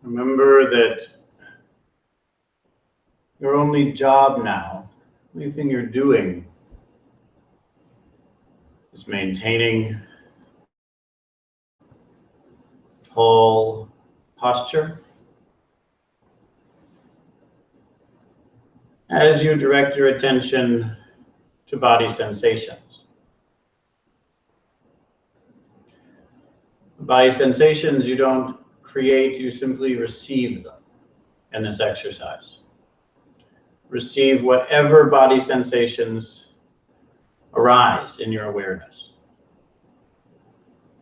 Speaker 1: Remember that your only job now, the only thing you're doing, is maintaining tall posture as you direct your attention to body sensations. Body sensations you don't create, you simply receive them in this exercise. Receive whatever body sensations arise in your awareness.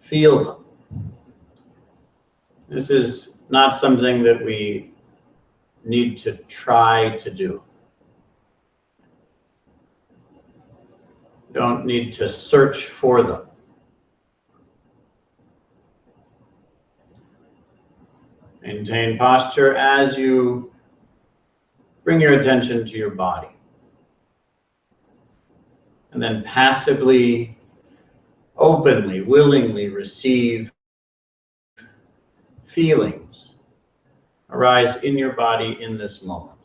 Speaker 1: Feel them. This is not something that we need to try to do. You don't need to search for them. Maintain posture as you bring your attention to your body. And then passively, openly, willingly receive feelings arise in your body in this moment.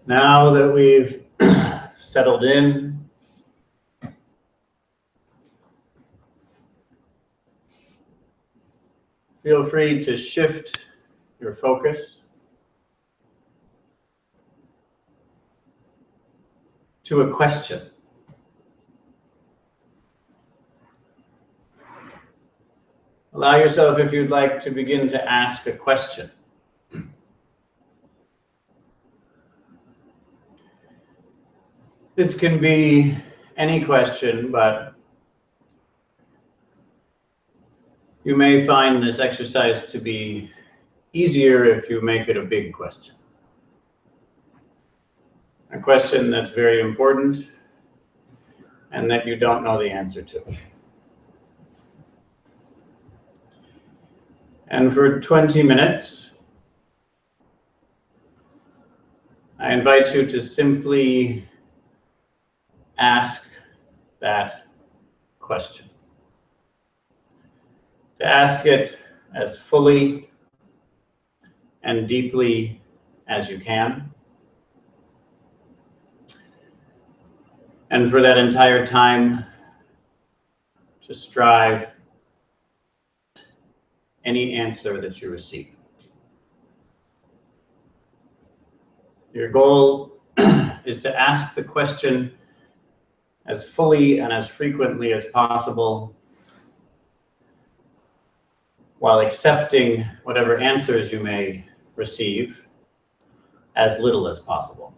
Speaker 1: Now that we've settled in, feel free to shift your focus to a question. Allow yourself, if you'd like, to begin to ask a question. This can be any question, but you may find this exercise to be easier if you make it a big question. A question that's very important and that you don't know the answer to. And for 20 minutes, I invite you to simply ask that question. To ask it as fully and deeply as you can. And for that entire time, to strive any answer that you receive. Your goal is to ask the question as fully and as frequently as possible, while accepting whatever answers you may receive as little as possible.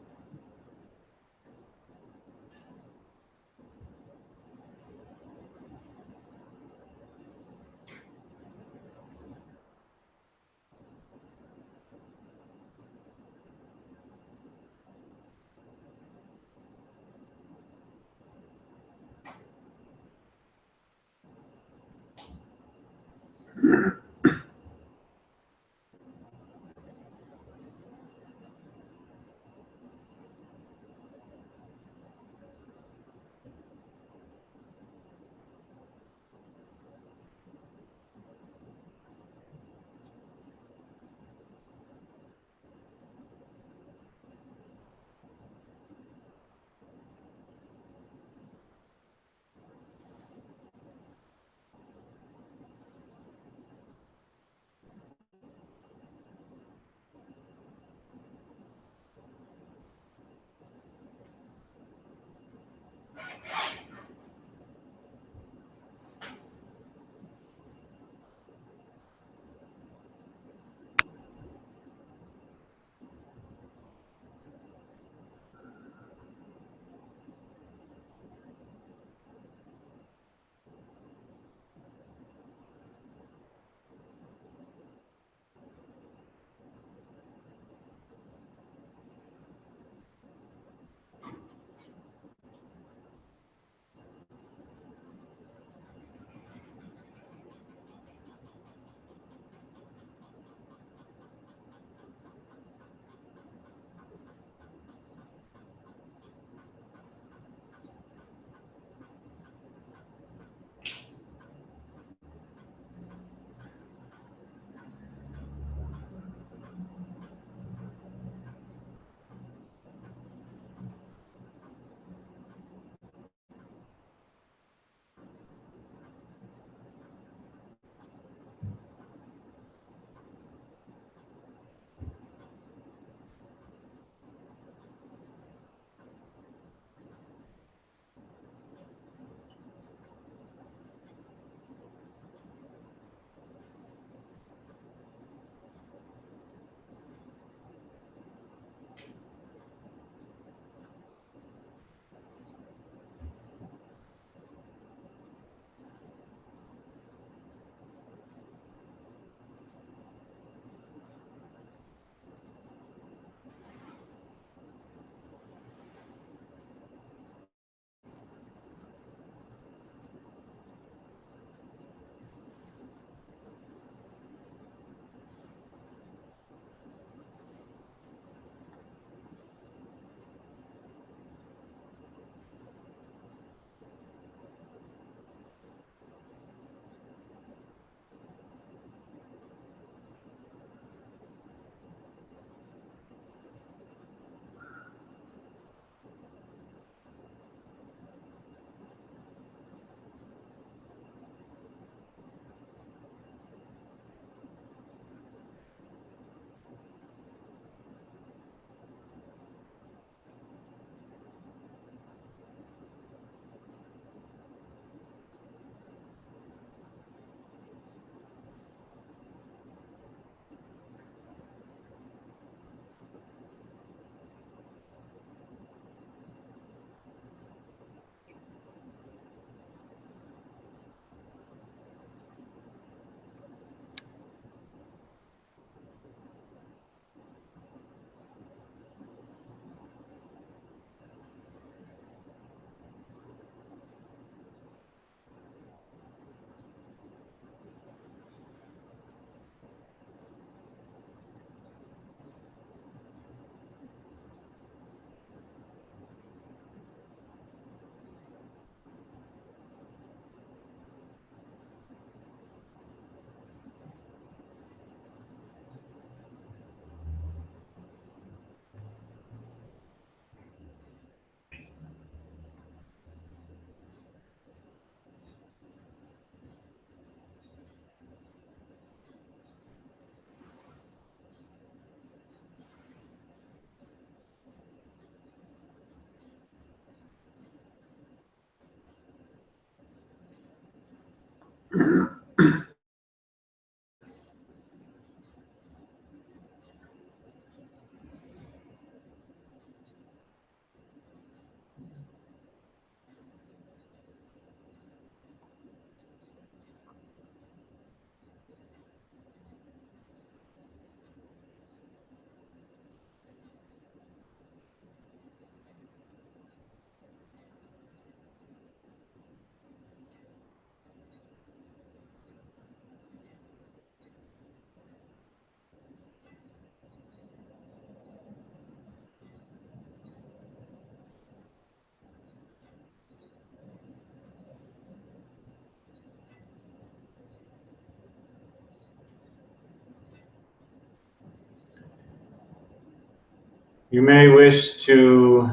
Speaker 1: You may wish to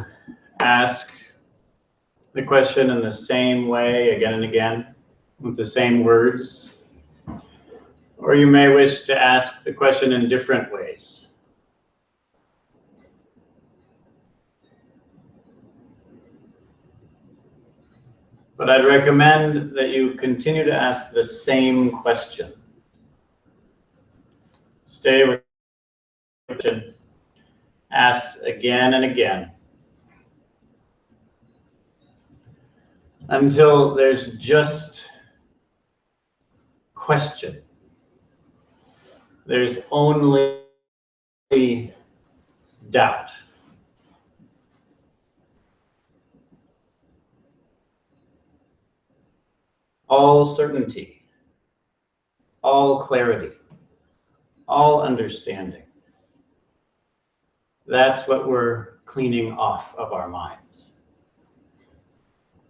Speaker 1: ask the question in the same way again and again with the same words, or you may wish to ask the question in different ways. But I'd recommend that you continue to ask the same question. Stay with the question asked again and again until there's just question. There's only doubt. All certainty, all clarity, all understanding. That's what we're cleaning off of our minds.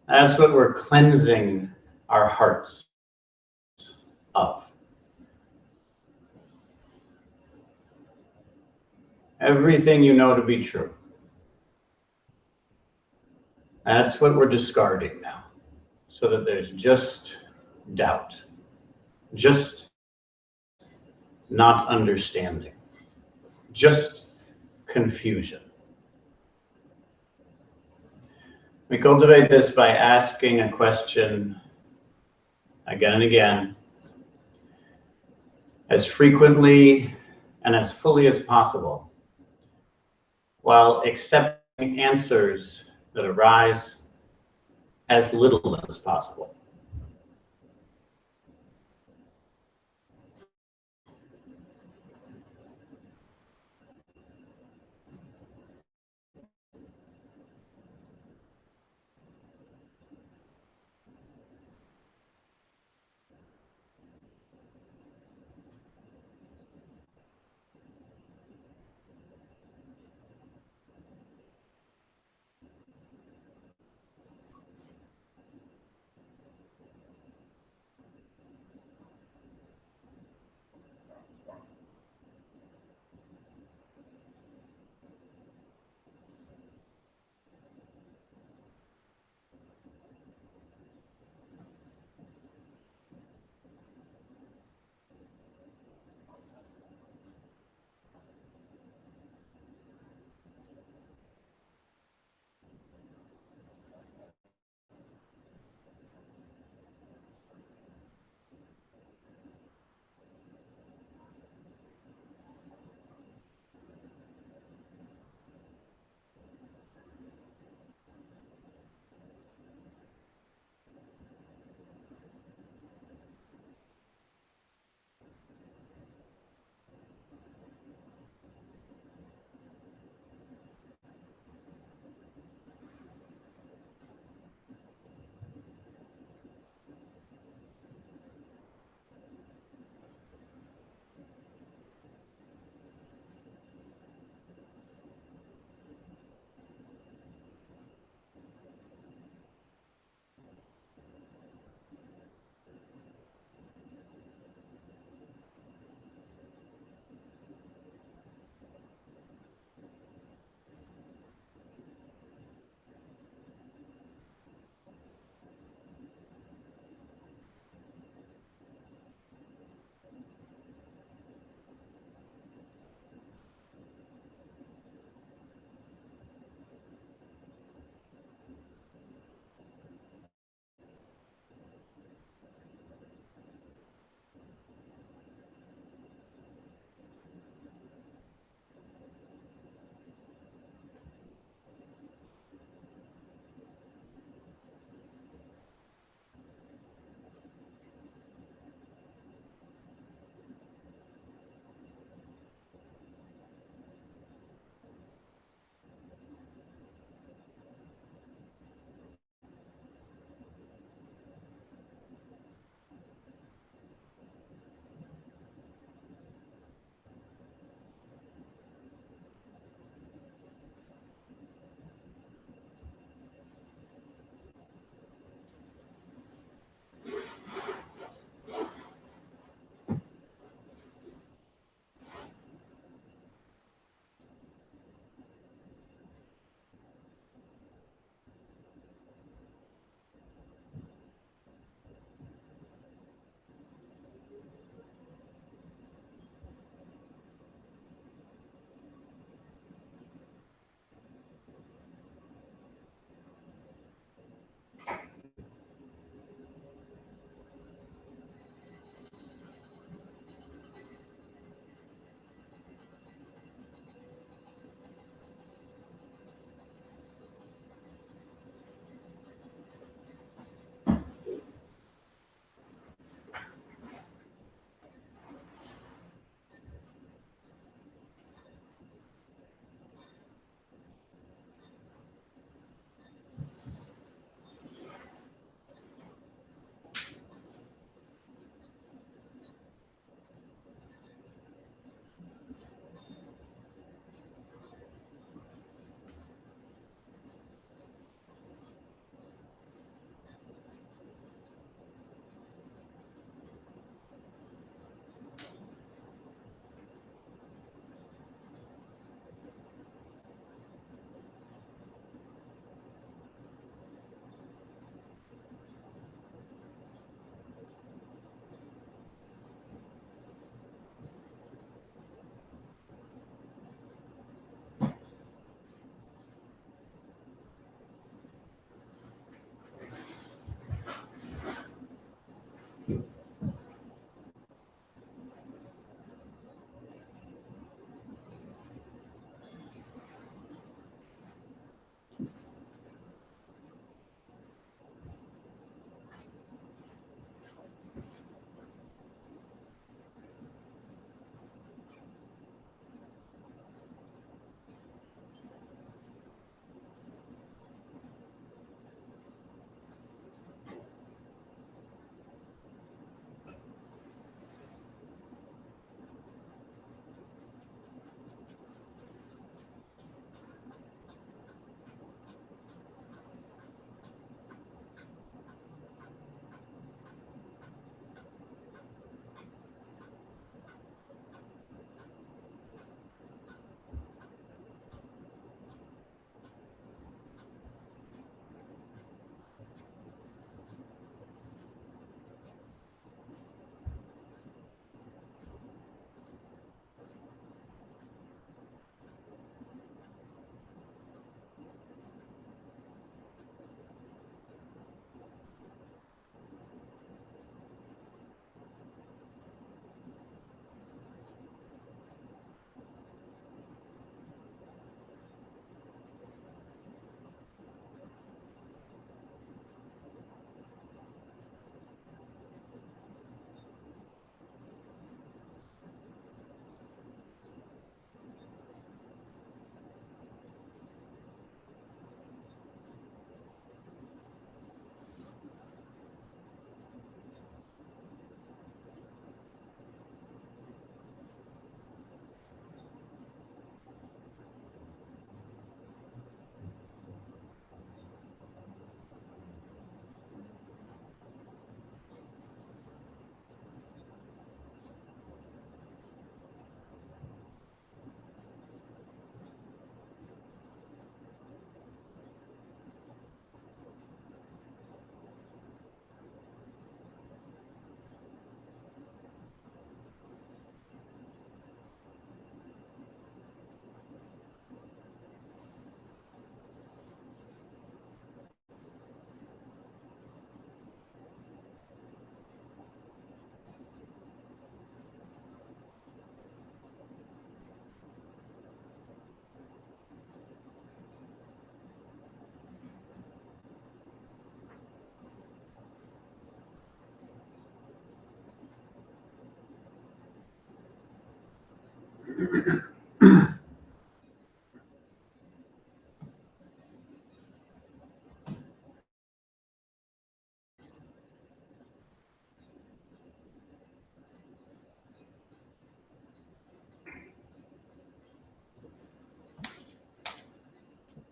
Speaker 1: That's what we're cleansing our hearts of. Everything you know to be true. That's what we're discarding now, so that there's just doubt, just not understanding, just confusion. We cultivate this by asking a question again and again, as frequently and as fully as possible, while accepting answers that arise as little as possible.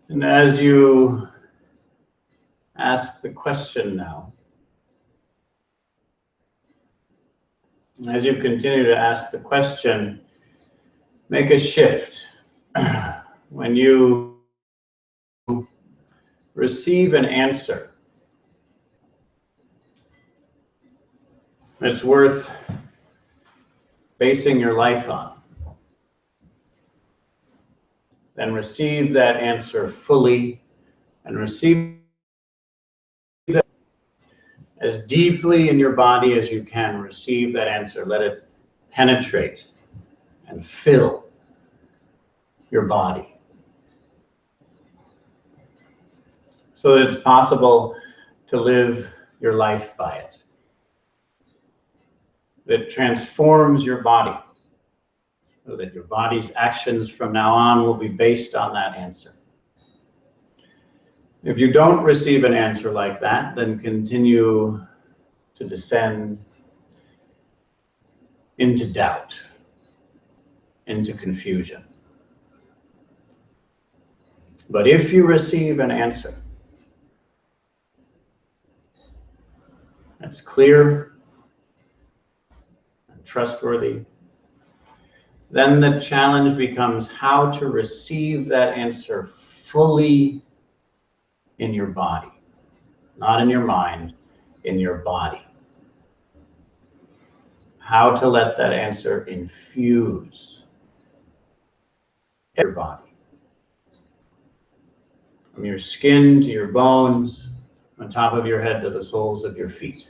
Speaker 1: And as you ask the question now, as you continue to ask the question, make a shift. When you receive an answer that's worth basing your life on, then receive that answer fully and receive it as deeply in your body as you can. Receive that answer. Let it penetrate and fill your body so that it's possible to live your life by it. It transforms your body so that your body's actions from now on will be based on that answer. If you don't receive an answer like that, then continue to descend into doubt, into confusion. But if you receive an answer that's clear and trustworthy, then the challenge becomes how to receive that answer fully in your body, not in your mind, in your body. How to let that answer infuse your body, from your skin to your bones, from the top of your head to the soles of your feet.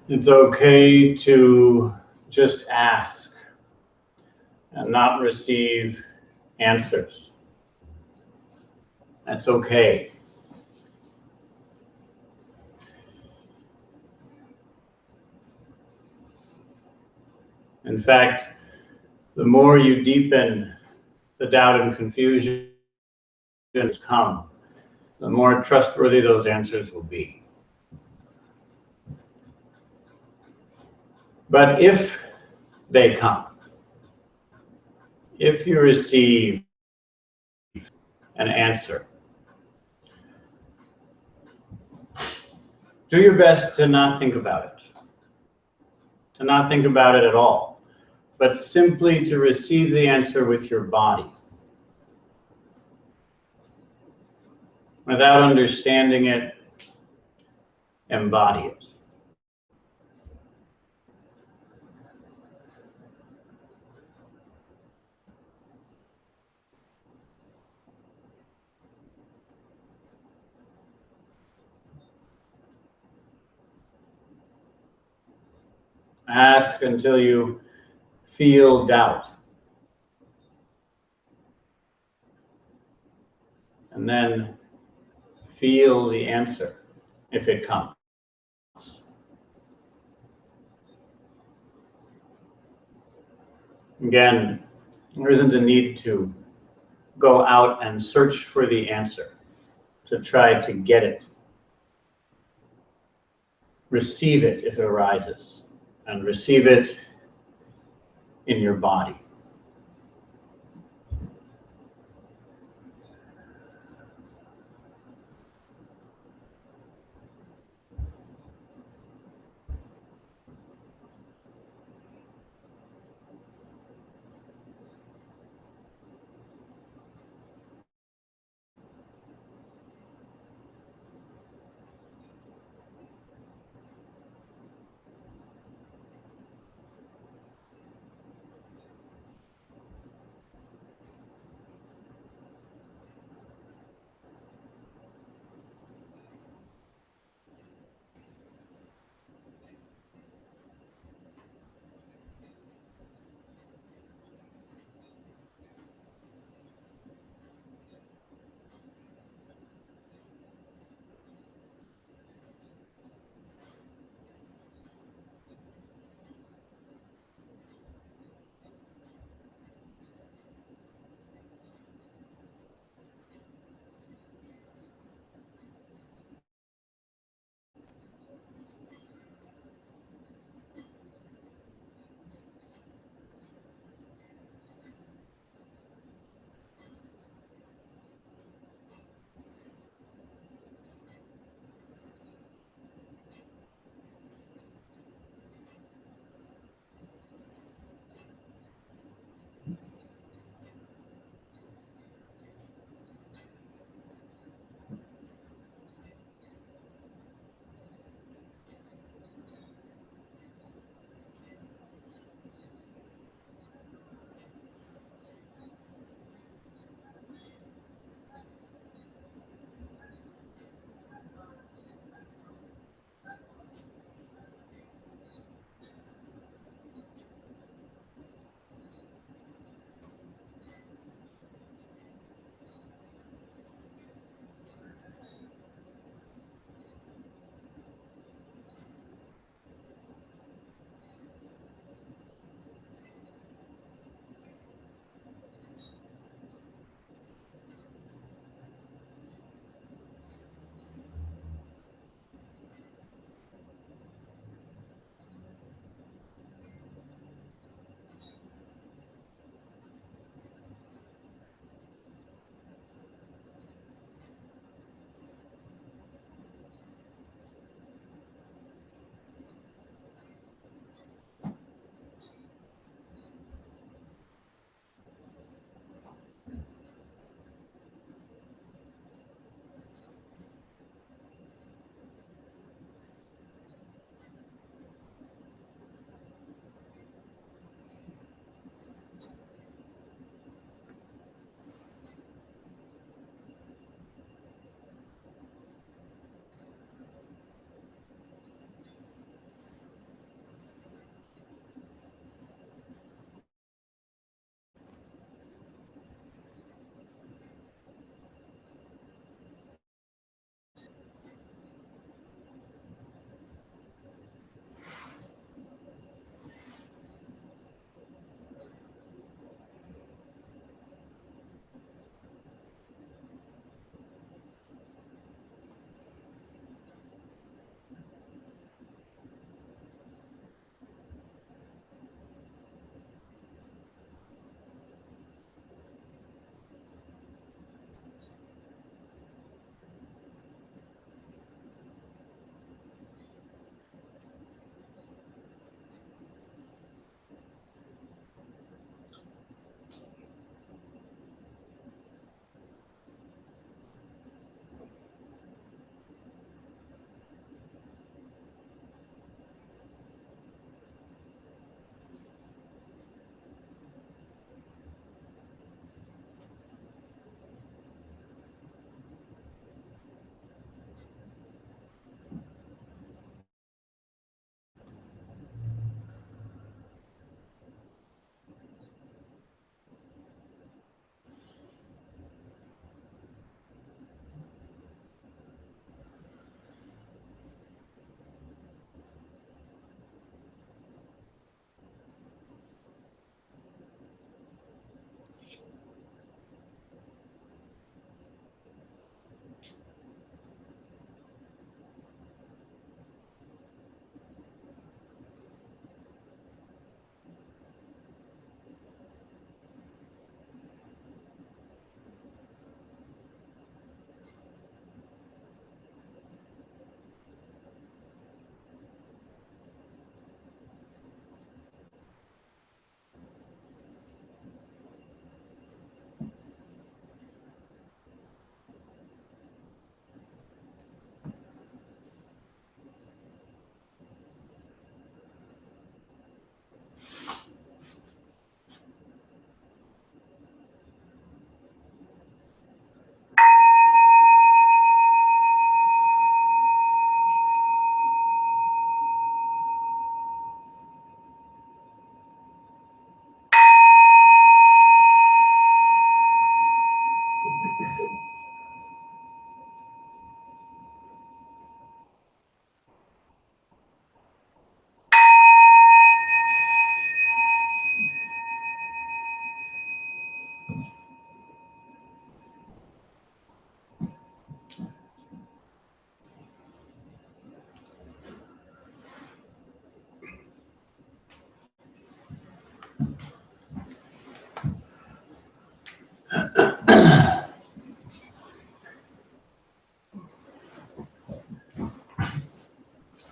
Speaker 1: It's okay to just ask and not receive answers. That's okay. In fact, the more you deepen the doubt and confusion come, the more trustworthy those answers will be. But if they come, if you receive an answer, do your best to not think about it, to not think about it at all, but simply to receive the answer with your body, without understanding it, embody it. Ask until you feel doubt. And then feel the answer if it comes. Again, there isn't a need to go out and search for the answer, to try to get it. Receive it if it arises, and receive it in your body.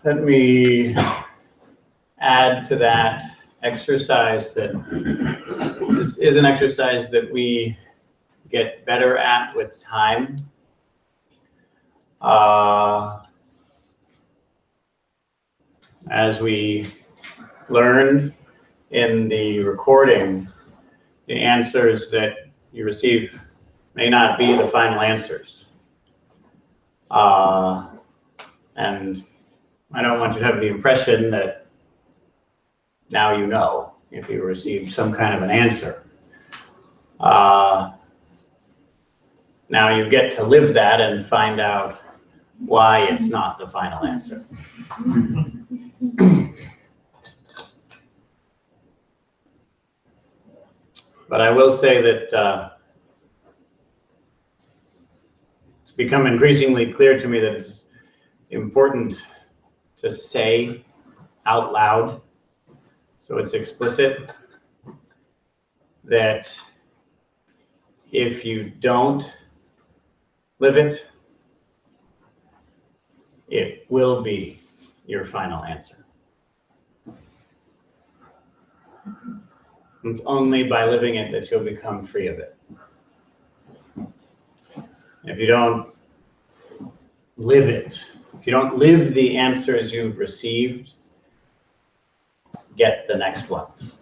Speaker 1: Let me add to that exercise that this is an exercise that we get better at with time. As we learned in the recording, the answers that you receive may not be the final answers. And I don't want you to have the impression that now you know if you received some kind of an answer. Now you get to live that and find out why it's not the final answer. But I will say that it's become increasingly clear to me that it's important to say out loud, so it's explicit, that if you don't live it, it will be your final answer. It's only by living it that you'll become free of it. If you don't live it, if you don't live the answers you've received, get the next ones.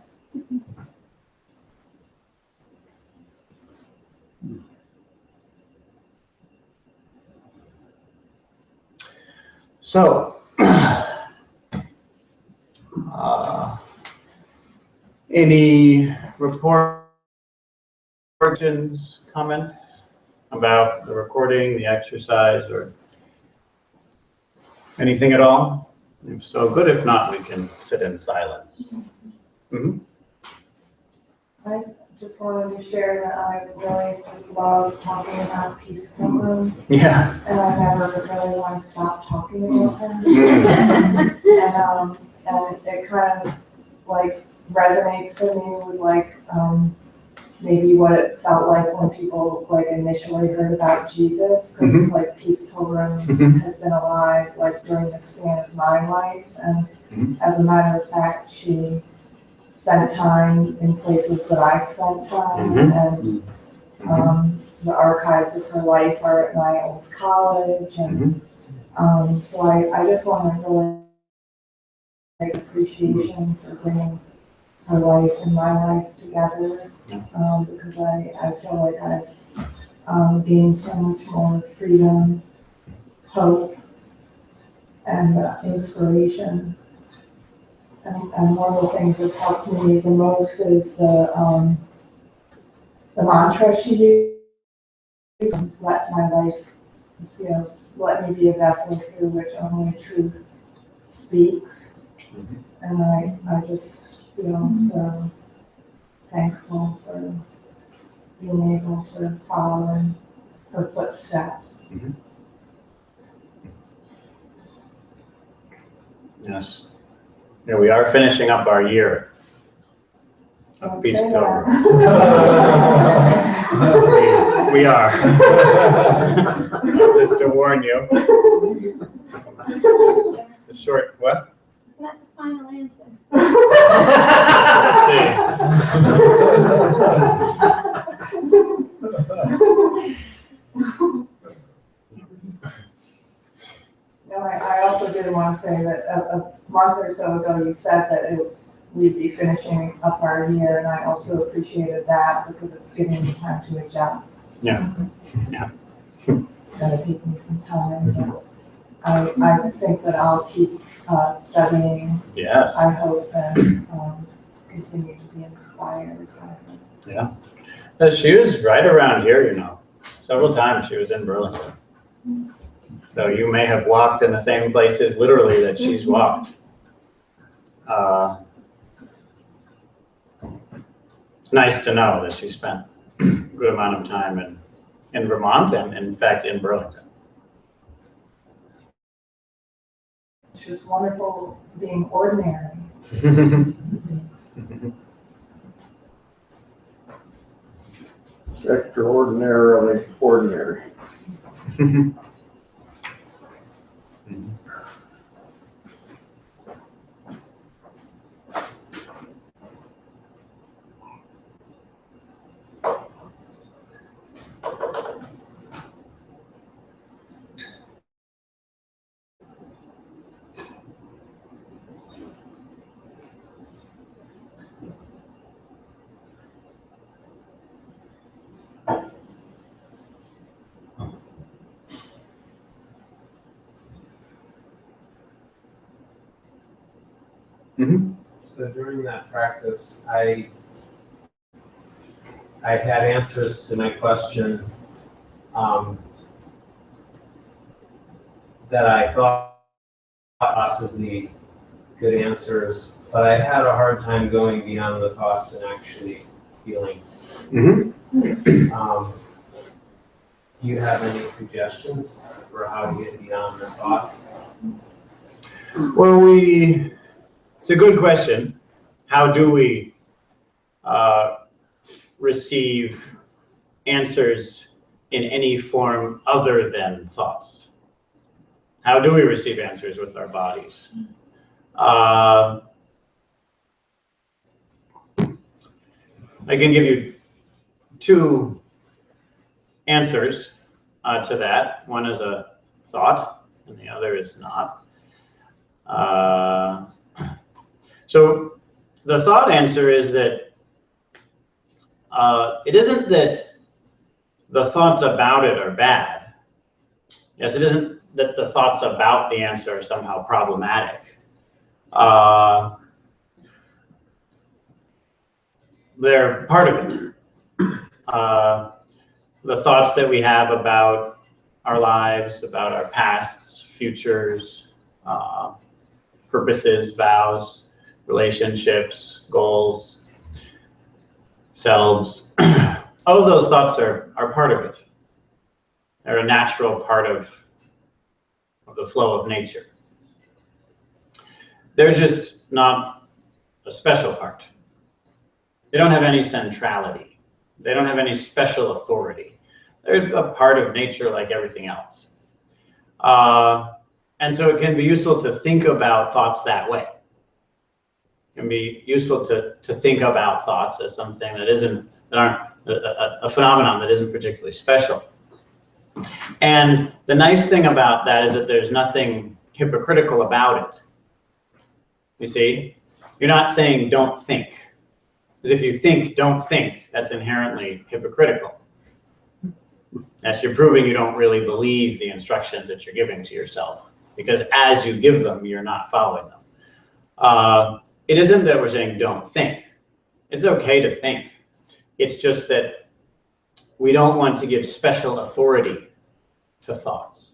Speaker 1: So, any reports, comments about the recording, the exercise, or anything at all? If so, good. If not, we can sit in silence. Mm-hmm.
Speaker 6: I just wanted to share that I really just love talking about Peace Pilgrim,
Speaker 1: Yeah.
Speaker 6: and I never really want to stop talking about them. And it kind of like resonates for me with like maybe what it felt like when people like initially heard about Jesus, because it's like Peace Pilgrim has been alive like during the span of my life, and as a matter of fact, she spent time in places that I spent time, and the archives of her life are at my old college, and so I just want to really make appreciation for bringing her life and my life together, because I feel like I've gained so much more freedom, hope, and inspiration. And one of the things that's helped me the most is the mantra she used, let my life, let me be a vessel through which only truth speaks. And I just feel so thankful for being able to follow in her footsteps.
Speaker 1: Yes. Yeah, we are finishing up our year of Peace Pilgrim. we are. Just to warn you. It's a short, what?
Speaker 7: It's not the final answer.
Speaker 6: No, I also did want to say that a month or so ago, you said that we'd be finishing up our year, and I also appreciated that because it's giving me time to adjust.
Speaker 1: Yeah. Yeah.
Speaker 6: It's going to take me some time, but I think that I'll keep studying.
Speaker 1: Yes.
Speaker 6: I hope, and continue to be inspired by her.
Speaker 1: Yeah. She was right around here, Several times she was in Burlington. So you may have walked in the same places literally that she's walked. It's nice to know that she spent good amount of time in Vermont and in fact in Burlington.
Speaker 6: It's just wonderful being ordinary.
Speaker 8: Extraordinarily ordinary.
Speaker 9: So during that practice, I had answers to my question that I thought possibly good answers, but I had a hard time going beyond the thoughts and actually feeling. Do you have any suggestions for how to get beyond the thought?
Speaker 1: Well, it's a good question. How do we receive answers in any form other than thoughts? How do we receive answers with our bodies? I can give you two answers to that. One is a thought, and the other is not. So the thought answer is that it isn't that the thoughts about it are bad. Yes, it isn't that the thoughts about the answer are somehow problematic. They're part of it. The thoughts that we have about our lives, about our pasts, futures, purposes, vows, relationships, goals, selves, all of those thoughts are part of it. They're a natural part of the flow of nature. They're just not a special part. They don't have any centrality. They don't have any special authority. They're a part of nature like everything else. And so it can be useful to think about thoughts that way. It can be useful to think about thoughts as something that aren't a phenomenon that isn't particularly special. And the nice thing about that is that there's nothing hypocritical about it. You see, you're not saying don't think. Because if you think, don't think, that's inherently hypocritical. Yes, you're proving you don't really believe the instructions that you're giving to yourself. Because as you give them, you're not following them. It isn't that we're saying don't think. It's okay to think. It's just that we don't want to give special authority to thoughts.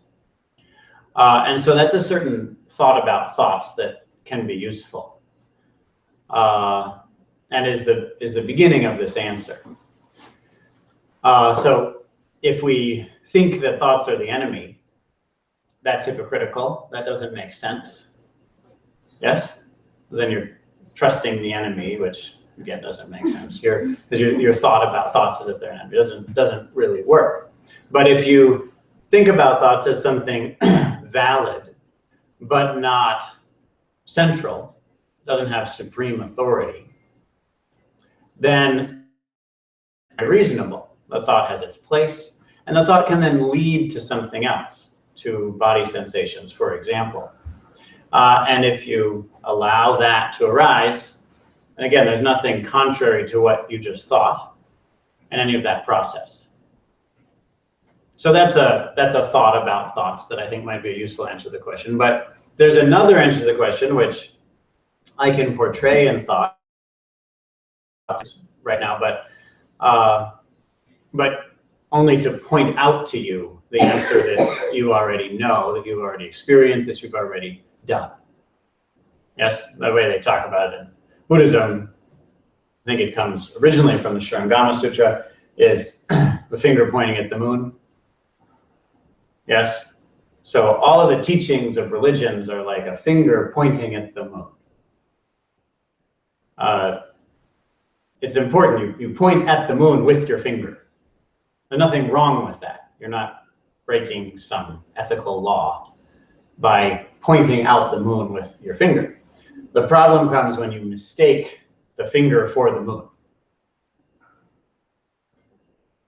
Speaker 1: And so that's a certain thought about thoughts that can be useful. And is the beginning of this answer. So if we think that thoughts are the enemy, that's hypocritical. That doesn't make sense. Yes? Then you're trusting the enemy, which again doesn't make sense. Your thought about thoughts as if they're an enemy doesn't really work. But if you think about thoughts as something valid, but not central, doesn't have supreme authority, then reasonable. The thought has its place, and the thought can then lead to something else, to body sensations, for example. And if you allow that to arise, and again, there's nothing contrary to what you just thought in any of that process. So that's a thought about thoughts that I think might be a useful answer to the question. But there's another answer to the question which I can portray in thought right now, but only to point out to you the answer that you already know, that you've already experienced, that you've already done. Yes, the way they talk about it in Buddhism, I think it comes originally from the Shurangama Sutra. is the finger pointing at the moon. Yes? So all of the teachings of religions are like a finger pointing at the moon. It's important you point at the moon with your finger. There's nothing wrong with that. You're not breaking some ethical law by pointing out the moon with your finger. The problem comes when you mistake the finger for the moon.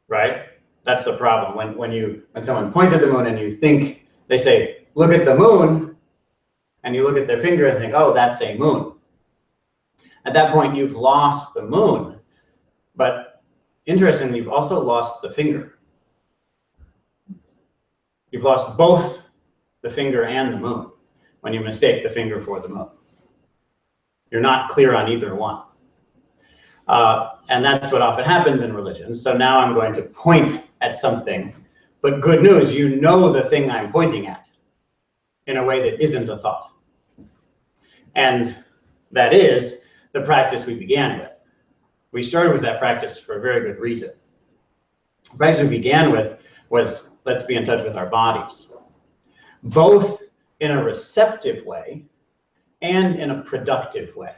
Speaker 1: Right? That's the problem. When someone points at the moon and you think, they say, look at the moon, and you look at their finger and think, oh, that's a moon. At that point, you've lost the moon, but interestingly, you've also lost the finger. You've lost both the finger and the moon when you mistake the finger for the moon. You're not clear on either one. And that's what often happens in religion. So now I'm going to point at something, but good news, you know the thing I'm pointing at in a way that isn't a thought. And that is the practice we began with. We started with that practice for a very good reason. The practice we began with was, let's be in touch with our bodies, both in a receptive way and in a productive way.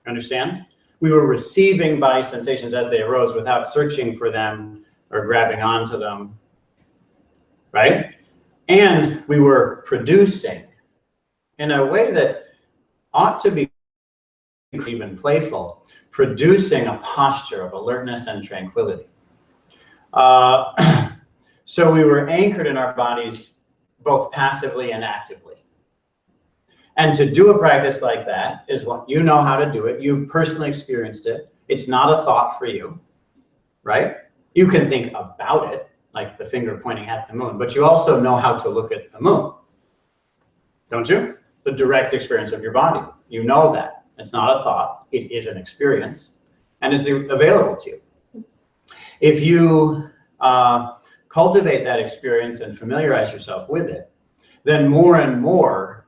Speaker 1: Understand? We were receiving body sensations as they arose without searching for them or grabbing onto them, right? And we were producing in a way that ought to be even playful, producing a posture of alertness and tranquility. So we were anchored in our bodies both passively and actively. And to do a practice like that is what you know how to do it. You've personally experienced it. It's not a thought for you, right? You can think about it, like the finger pointing at the moon, but you also know how to look at the moon, don't you? The direct experience of your body. You know that. It's not a thought. It is an experience, and it's available to you. If you cultivate that experience and familiarize yourself with it, then more and more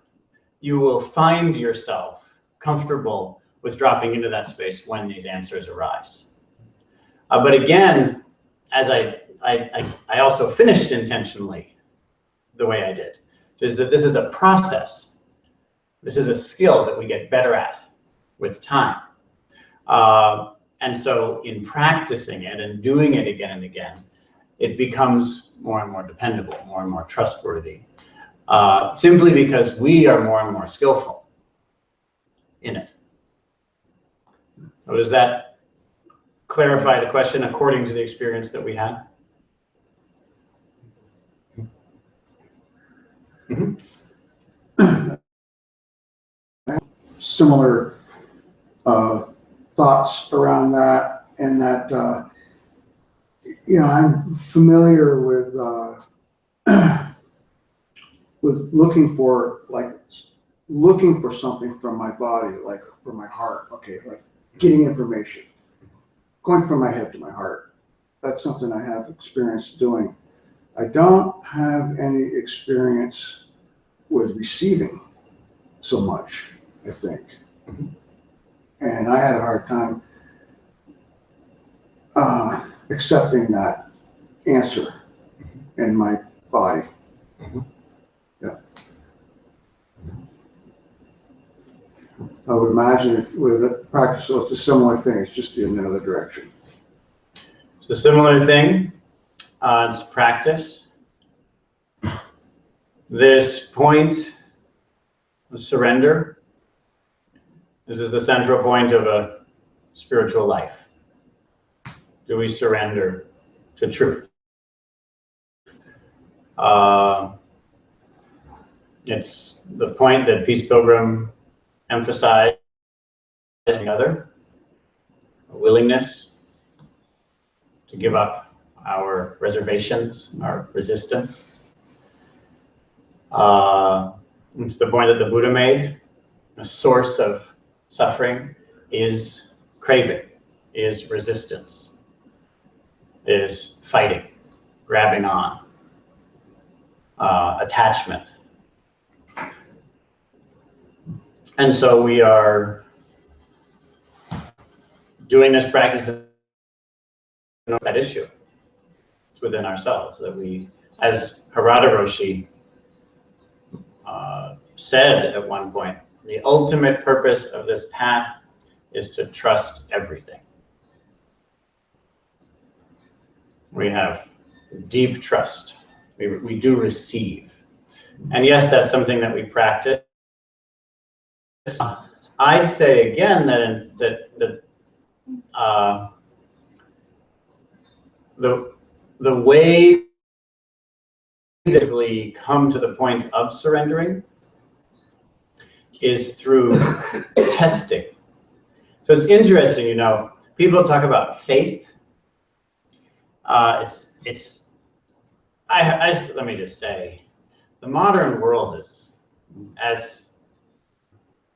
Speaker 1: you will find yourself comfortable with dropping into that space when these answers arise. But again, as I also finished intentionally the way I did, is that this is a process. This is a skill that we get better at with time. And so in practicing it and doing it again and again, it becomes more and more dependable, more and more trustworthy. Simply because we are more and more skillful in it. So does that clarify the question according to the experience that we had? Mm-hmm.
Speaker 8: Similar thoughts around that, and that I'm familiar with looking for something from my body, like from my heart. Okay, like getting information, going from my head to my heart. That's something I have experience doing. I don't have any experience with receiving so much, I think.
Speaker 1: Mm-hmm.
Speaker 8: And I had a hard time accepting that answer in my body.
Speaker 1: Mm-hmm.
Speaker 8: Yeah. I would imagine if with a practice, so it's a similar thing, it's just in the other direction.
Speaker 1: It's a similar thing. It's practice. This point of surrender. This is the central point of a spiritual life. Do we surrender to truth? It's the point that Peace Pilgrim emphasized, the other, a willingness to give up our reservations, our resistance. It's the point that the Buddha made. A source of suffering is craving, is resistance, is fighting, grabbing on, attachment. And so we are doing this practice know that issue. It's within ourselves that we, as Harada Roshi said at one point, the ultimate purpose of this path is to trust everything. We have deep trust. We do receive. And yes, that's something that we practice. I'd say again that the way that we come to the point of surrendering is through testing. So it's interesting, you know, people talk about faith. Let me just say, the modern world is, as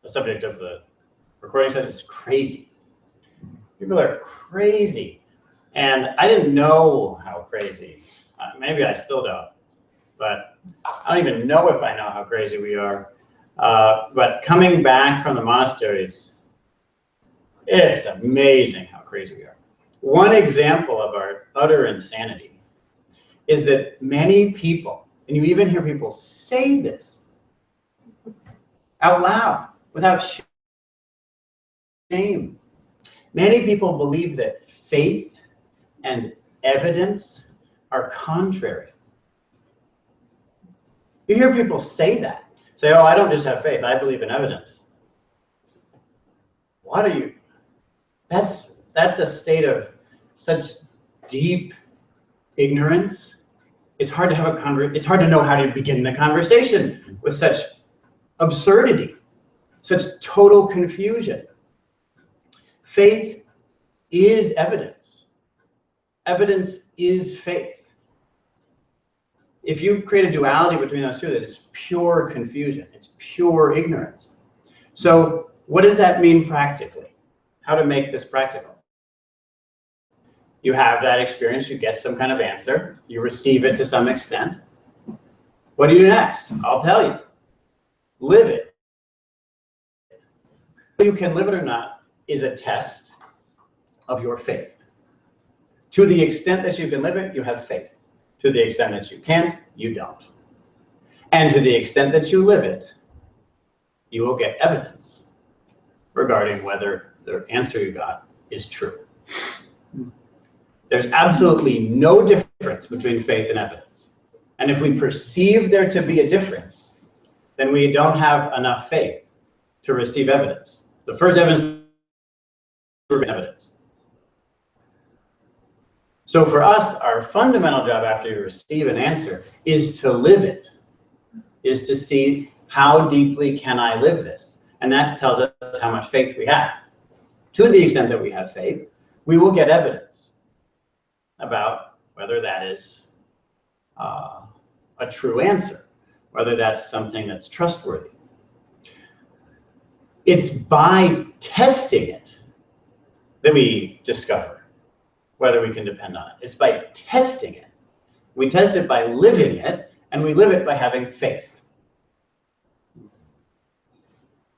Speaker 1: the subject of the recording session, is crazy. People are crazy. And I didn't know how crazy. Maybe I still don't. But I don't even know if I know how crazy we are. But coming back from the monasteries, it's amazing how crazy we are. One example of our utter insanity is that many people, and you even hear people say this out loud without shame, many people believe that faith and evidence are contrary. You hear people say that. Say, oh, I don't just have faith, I believe in evidence. What are you? That's a state of such deep ignorance. It's hard to have it's hard to know how to begin the conversation with such absurdity, such total confusion. Faith is evidence. Evidence is faith. If you create a duality between those two, that it's pure confusion, it's pure ignorance. So what does that mean practically? How to make this practical? You have that experience, you get some kind of answer, you receive it to some extent. What do you do next? I'll tell you. Live it. Whether you can live it or not is a test of your faith. To the extent that you can live it, you have faith. To the extent that you can't, you don't. And to the extent that you live it, you will get evidence regarding whether the answer you got is true. There's absolutely no difference between faith and evidence. And if we perceive there to be a difference, then we don't have enough faith to receive evidence. The first evidence is evidence. So for us, our fundamental job after you receive an answer is to live it, is to see how deeply can I live this? And that tells us how much faith we have. To the extent that we have faith, we will get evidence about whether that is a true answer, whether that's something that's trustworthy. It's by testing it that we discover whether we can depend on it. It's by testing it. We test it by living it, and we live it by having faith.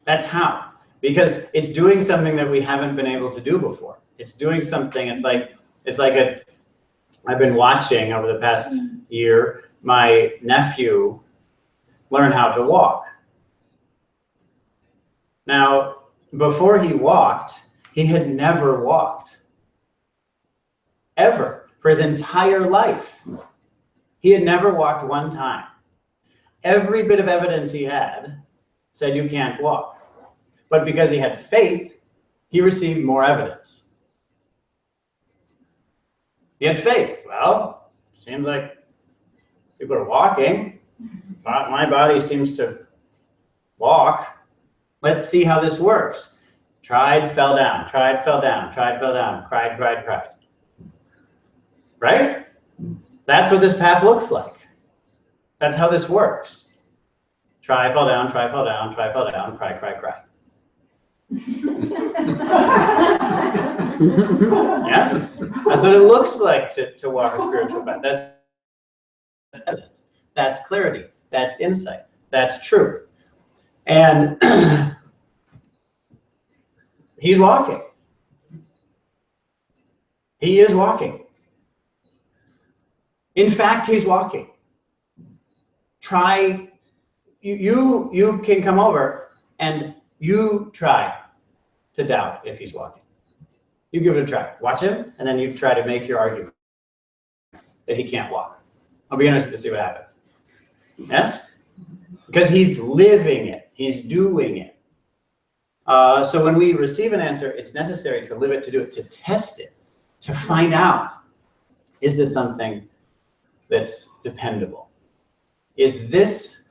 Speaker 1: That's how. Because it's doing something that we haven't been able to do before. It's doing something, I've been watching over the past year, my nephew learn how to walk. Now, before he walked, he had never walked. Ever, for his entire life. He had never walked one time. Every bit of evidence he had said you can't walk. But because he had faith, he received more evidence. He had faith. Well, seems like people are walking. My body seems to walk. Let's see how this works. Tried, fell down, tried, fell down, tried, fell down, cried, cried, cried. Right? That's what this path looks like. That's how this works. Try, fall down, try, fall down, try, fall down, cry, cry, cry. Yes? That's what it looks like to walk a spiritual path. That's evidence. That's clarity. That's insight. That's truth. And he's walking. He is walking. In fact, he's walking. Try, you can come over and you try to doubt if he's walking. You give it a try. Watch him, and then you try to make your argument that he can't walk. I'll be interested to see what happens. Yes? Because he's living it. He's doing it. So when we receive an answer, it's necessary to live it, to do it, to test it, to find out, is this something that's dependable? Is this,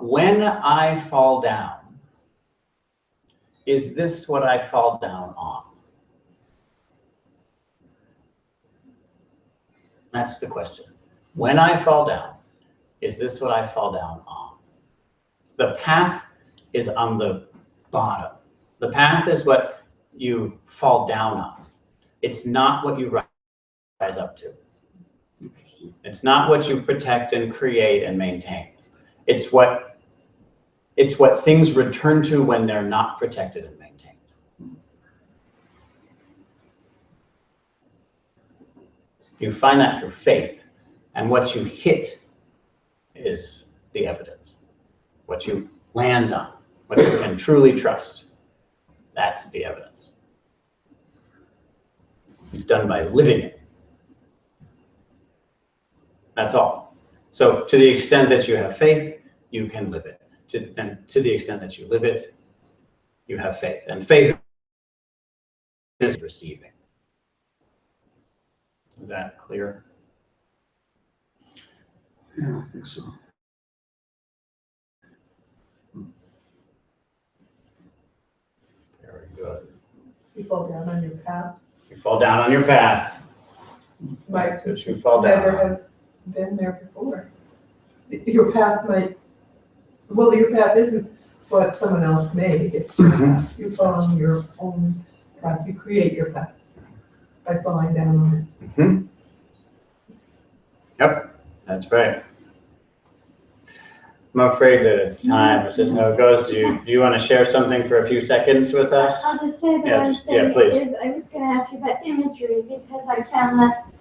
Speaker 1: when I fall down, is this what I fall down on? That's the question. When I fall down, is this what I fall down on? The path is on the bottom. The path is what you fall down on. It's not what you rise up to. It's not what you protect and create and maintain. It's what things return to when they're not protected and maintained. You find that through faith, and what you hit is the evidence. What you land on, what you can truly trust, that's the evidence. It's done by living it. That's all. So to the extent that you have faith, you can live it. To the extent that you live it, you have faith. And faith is receiving. Is that clear?
Speaker 8: Yeah, I think so.
Speaker 1: Very good.
Speaker 10: You fall down on your path.
Speaker 1: You fall down on your path.
Speaker 10: Might
Speaker 1: Because you fall down.
Speaker 10: never have been there before. Your path might, well, your path isn't what someone else made. It's your path. You fall on your own path. You create your path by falling down on it.
Speaker 1: Mm-hmm. Yep, that's right. I'm afraid that it's time. It's just how it goes. Do you want to share something for a few seconds with us?
Speaker 7: I'll just say the
Speaker 1: Yeah,
Speaker 7: one
Speaker 1: just-
Speaker 7: thing
Speaker 1: yeah, please.
Speaker 7: is, I was going to ask you about imagery because I found that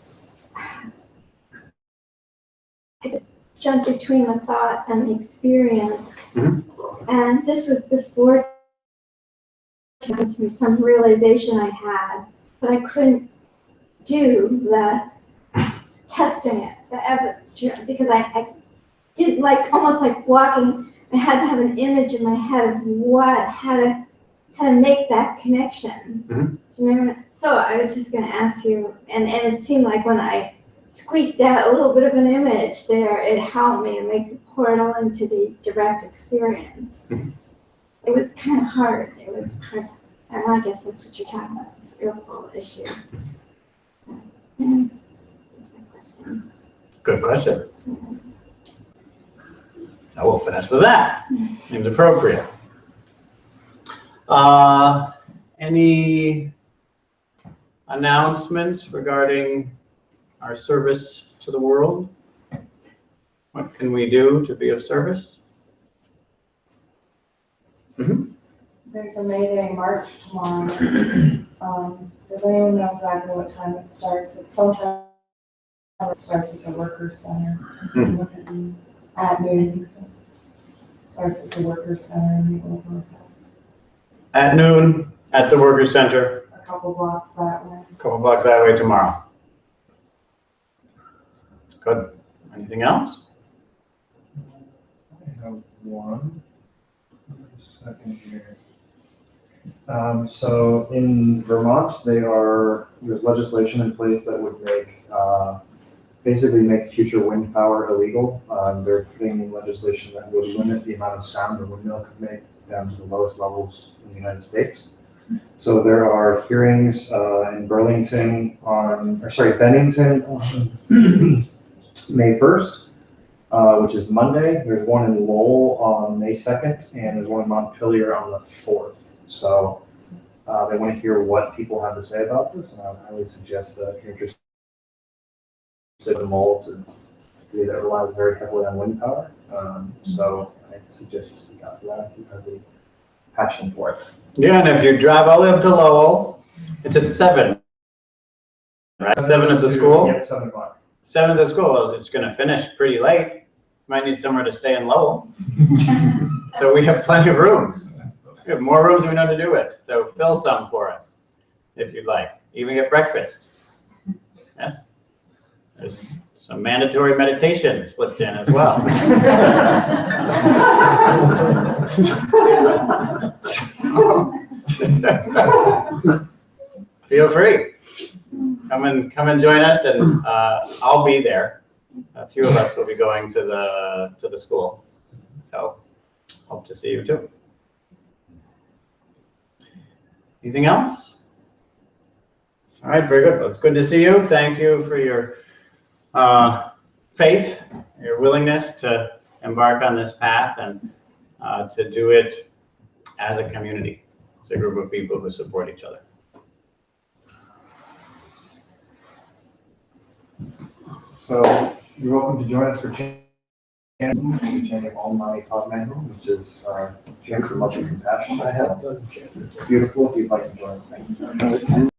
Speaker 7: I jumped between the thought and the experience.
Speaker 1: Mhm.
Speaker 7: And this was before some realization I had, but I couldn't do the testing it, the evidence, because I did like, almost like walking, I had to have an image in my head of how to make that connection.
Speaker 1: Mhm.
Speaker 7: Do you remember? So I was just gonna ask you, and it seemed like when I squeaked out a little bit of an image there, it helped me to make the portal into the direct experience.
Speaker 1: Mhm.
Speaker 7: It was kind of hard. It was hard, and I guess that's what you're talking about, the spiritual issue. Yeah, that's my question.
Speaker 1: Good question. I will finish with that. Seems appropriate. Any announcements regarding our service to the world? What can we do to be of service? Mm-hmm.
Speaker 6: There's a May Day March tomorrow. Does anyone know exactly what time it starts? It's sometime it starts at the Workers' Center. What's it mean? At noon. Starts at the Workers' Center in the old hotel.
Speaker 1: At noon at the Workers' Center,
Speaker 6: A couple blocks that way.
Speaker 1: a couple blocks that way tomorrow. Good. Anything else?
Speaker 5: I have one. Second here. So in Vermont, there's legislation in place that would basically make future wind power illegal. They're putting in legislation that would limit the amount of sound a windmill could make down to the lowest levels in the United States. So there are hearings in Bennington on May 1st, which is Monday. There's one in Lowell on May 2nd, and there's one in Montpelier on the 4th. So they want to hear what people have to say about this, and I would highly suggest that if you're interested in molds and that relies very heavily on wind power. So I suggest you speak out for that if you have the passion for it.
Speaker 1: Yeah, and if you drive all the way up to Lowell, it's at 7 right? 7 at the school?
Speaker 5: Yep, 7 o'clock.
Speaker 1: 7 at the school, well, it's gonna finish pretty late. Might need somewhere to stay in Lowell. So we have plenty of rooms. We have more rooms than we know what to do with. So fill some for us, if you'd like. Even get breakfast. Yes? There's some mandatory meditation slipped in as well. Feel free. Come and join us, and I'll be there. A few of us will be going to the school, so hope to see you too. Anything else? All right, very good. Well, it's good to see you. Thank you for your faith, your willingness to embark on this path, and to do it as a community, as a group of people who support each other.
Speaker 5: So you're welcome to join us for chanting Om Mani Padme Hum, which is chant for much compassion. I have done. Beautiful. If you'd like to join us.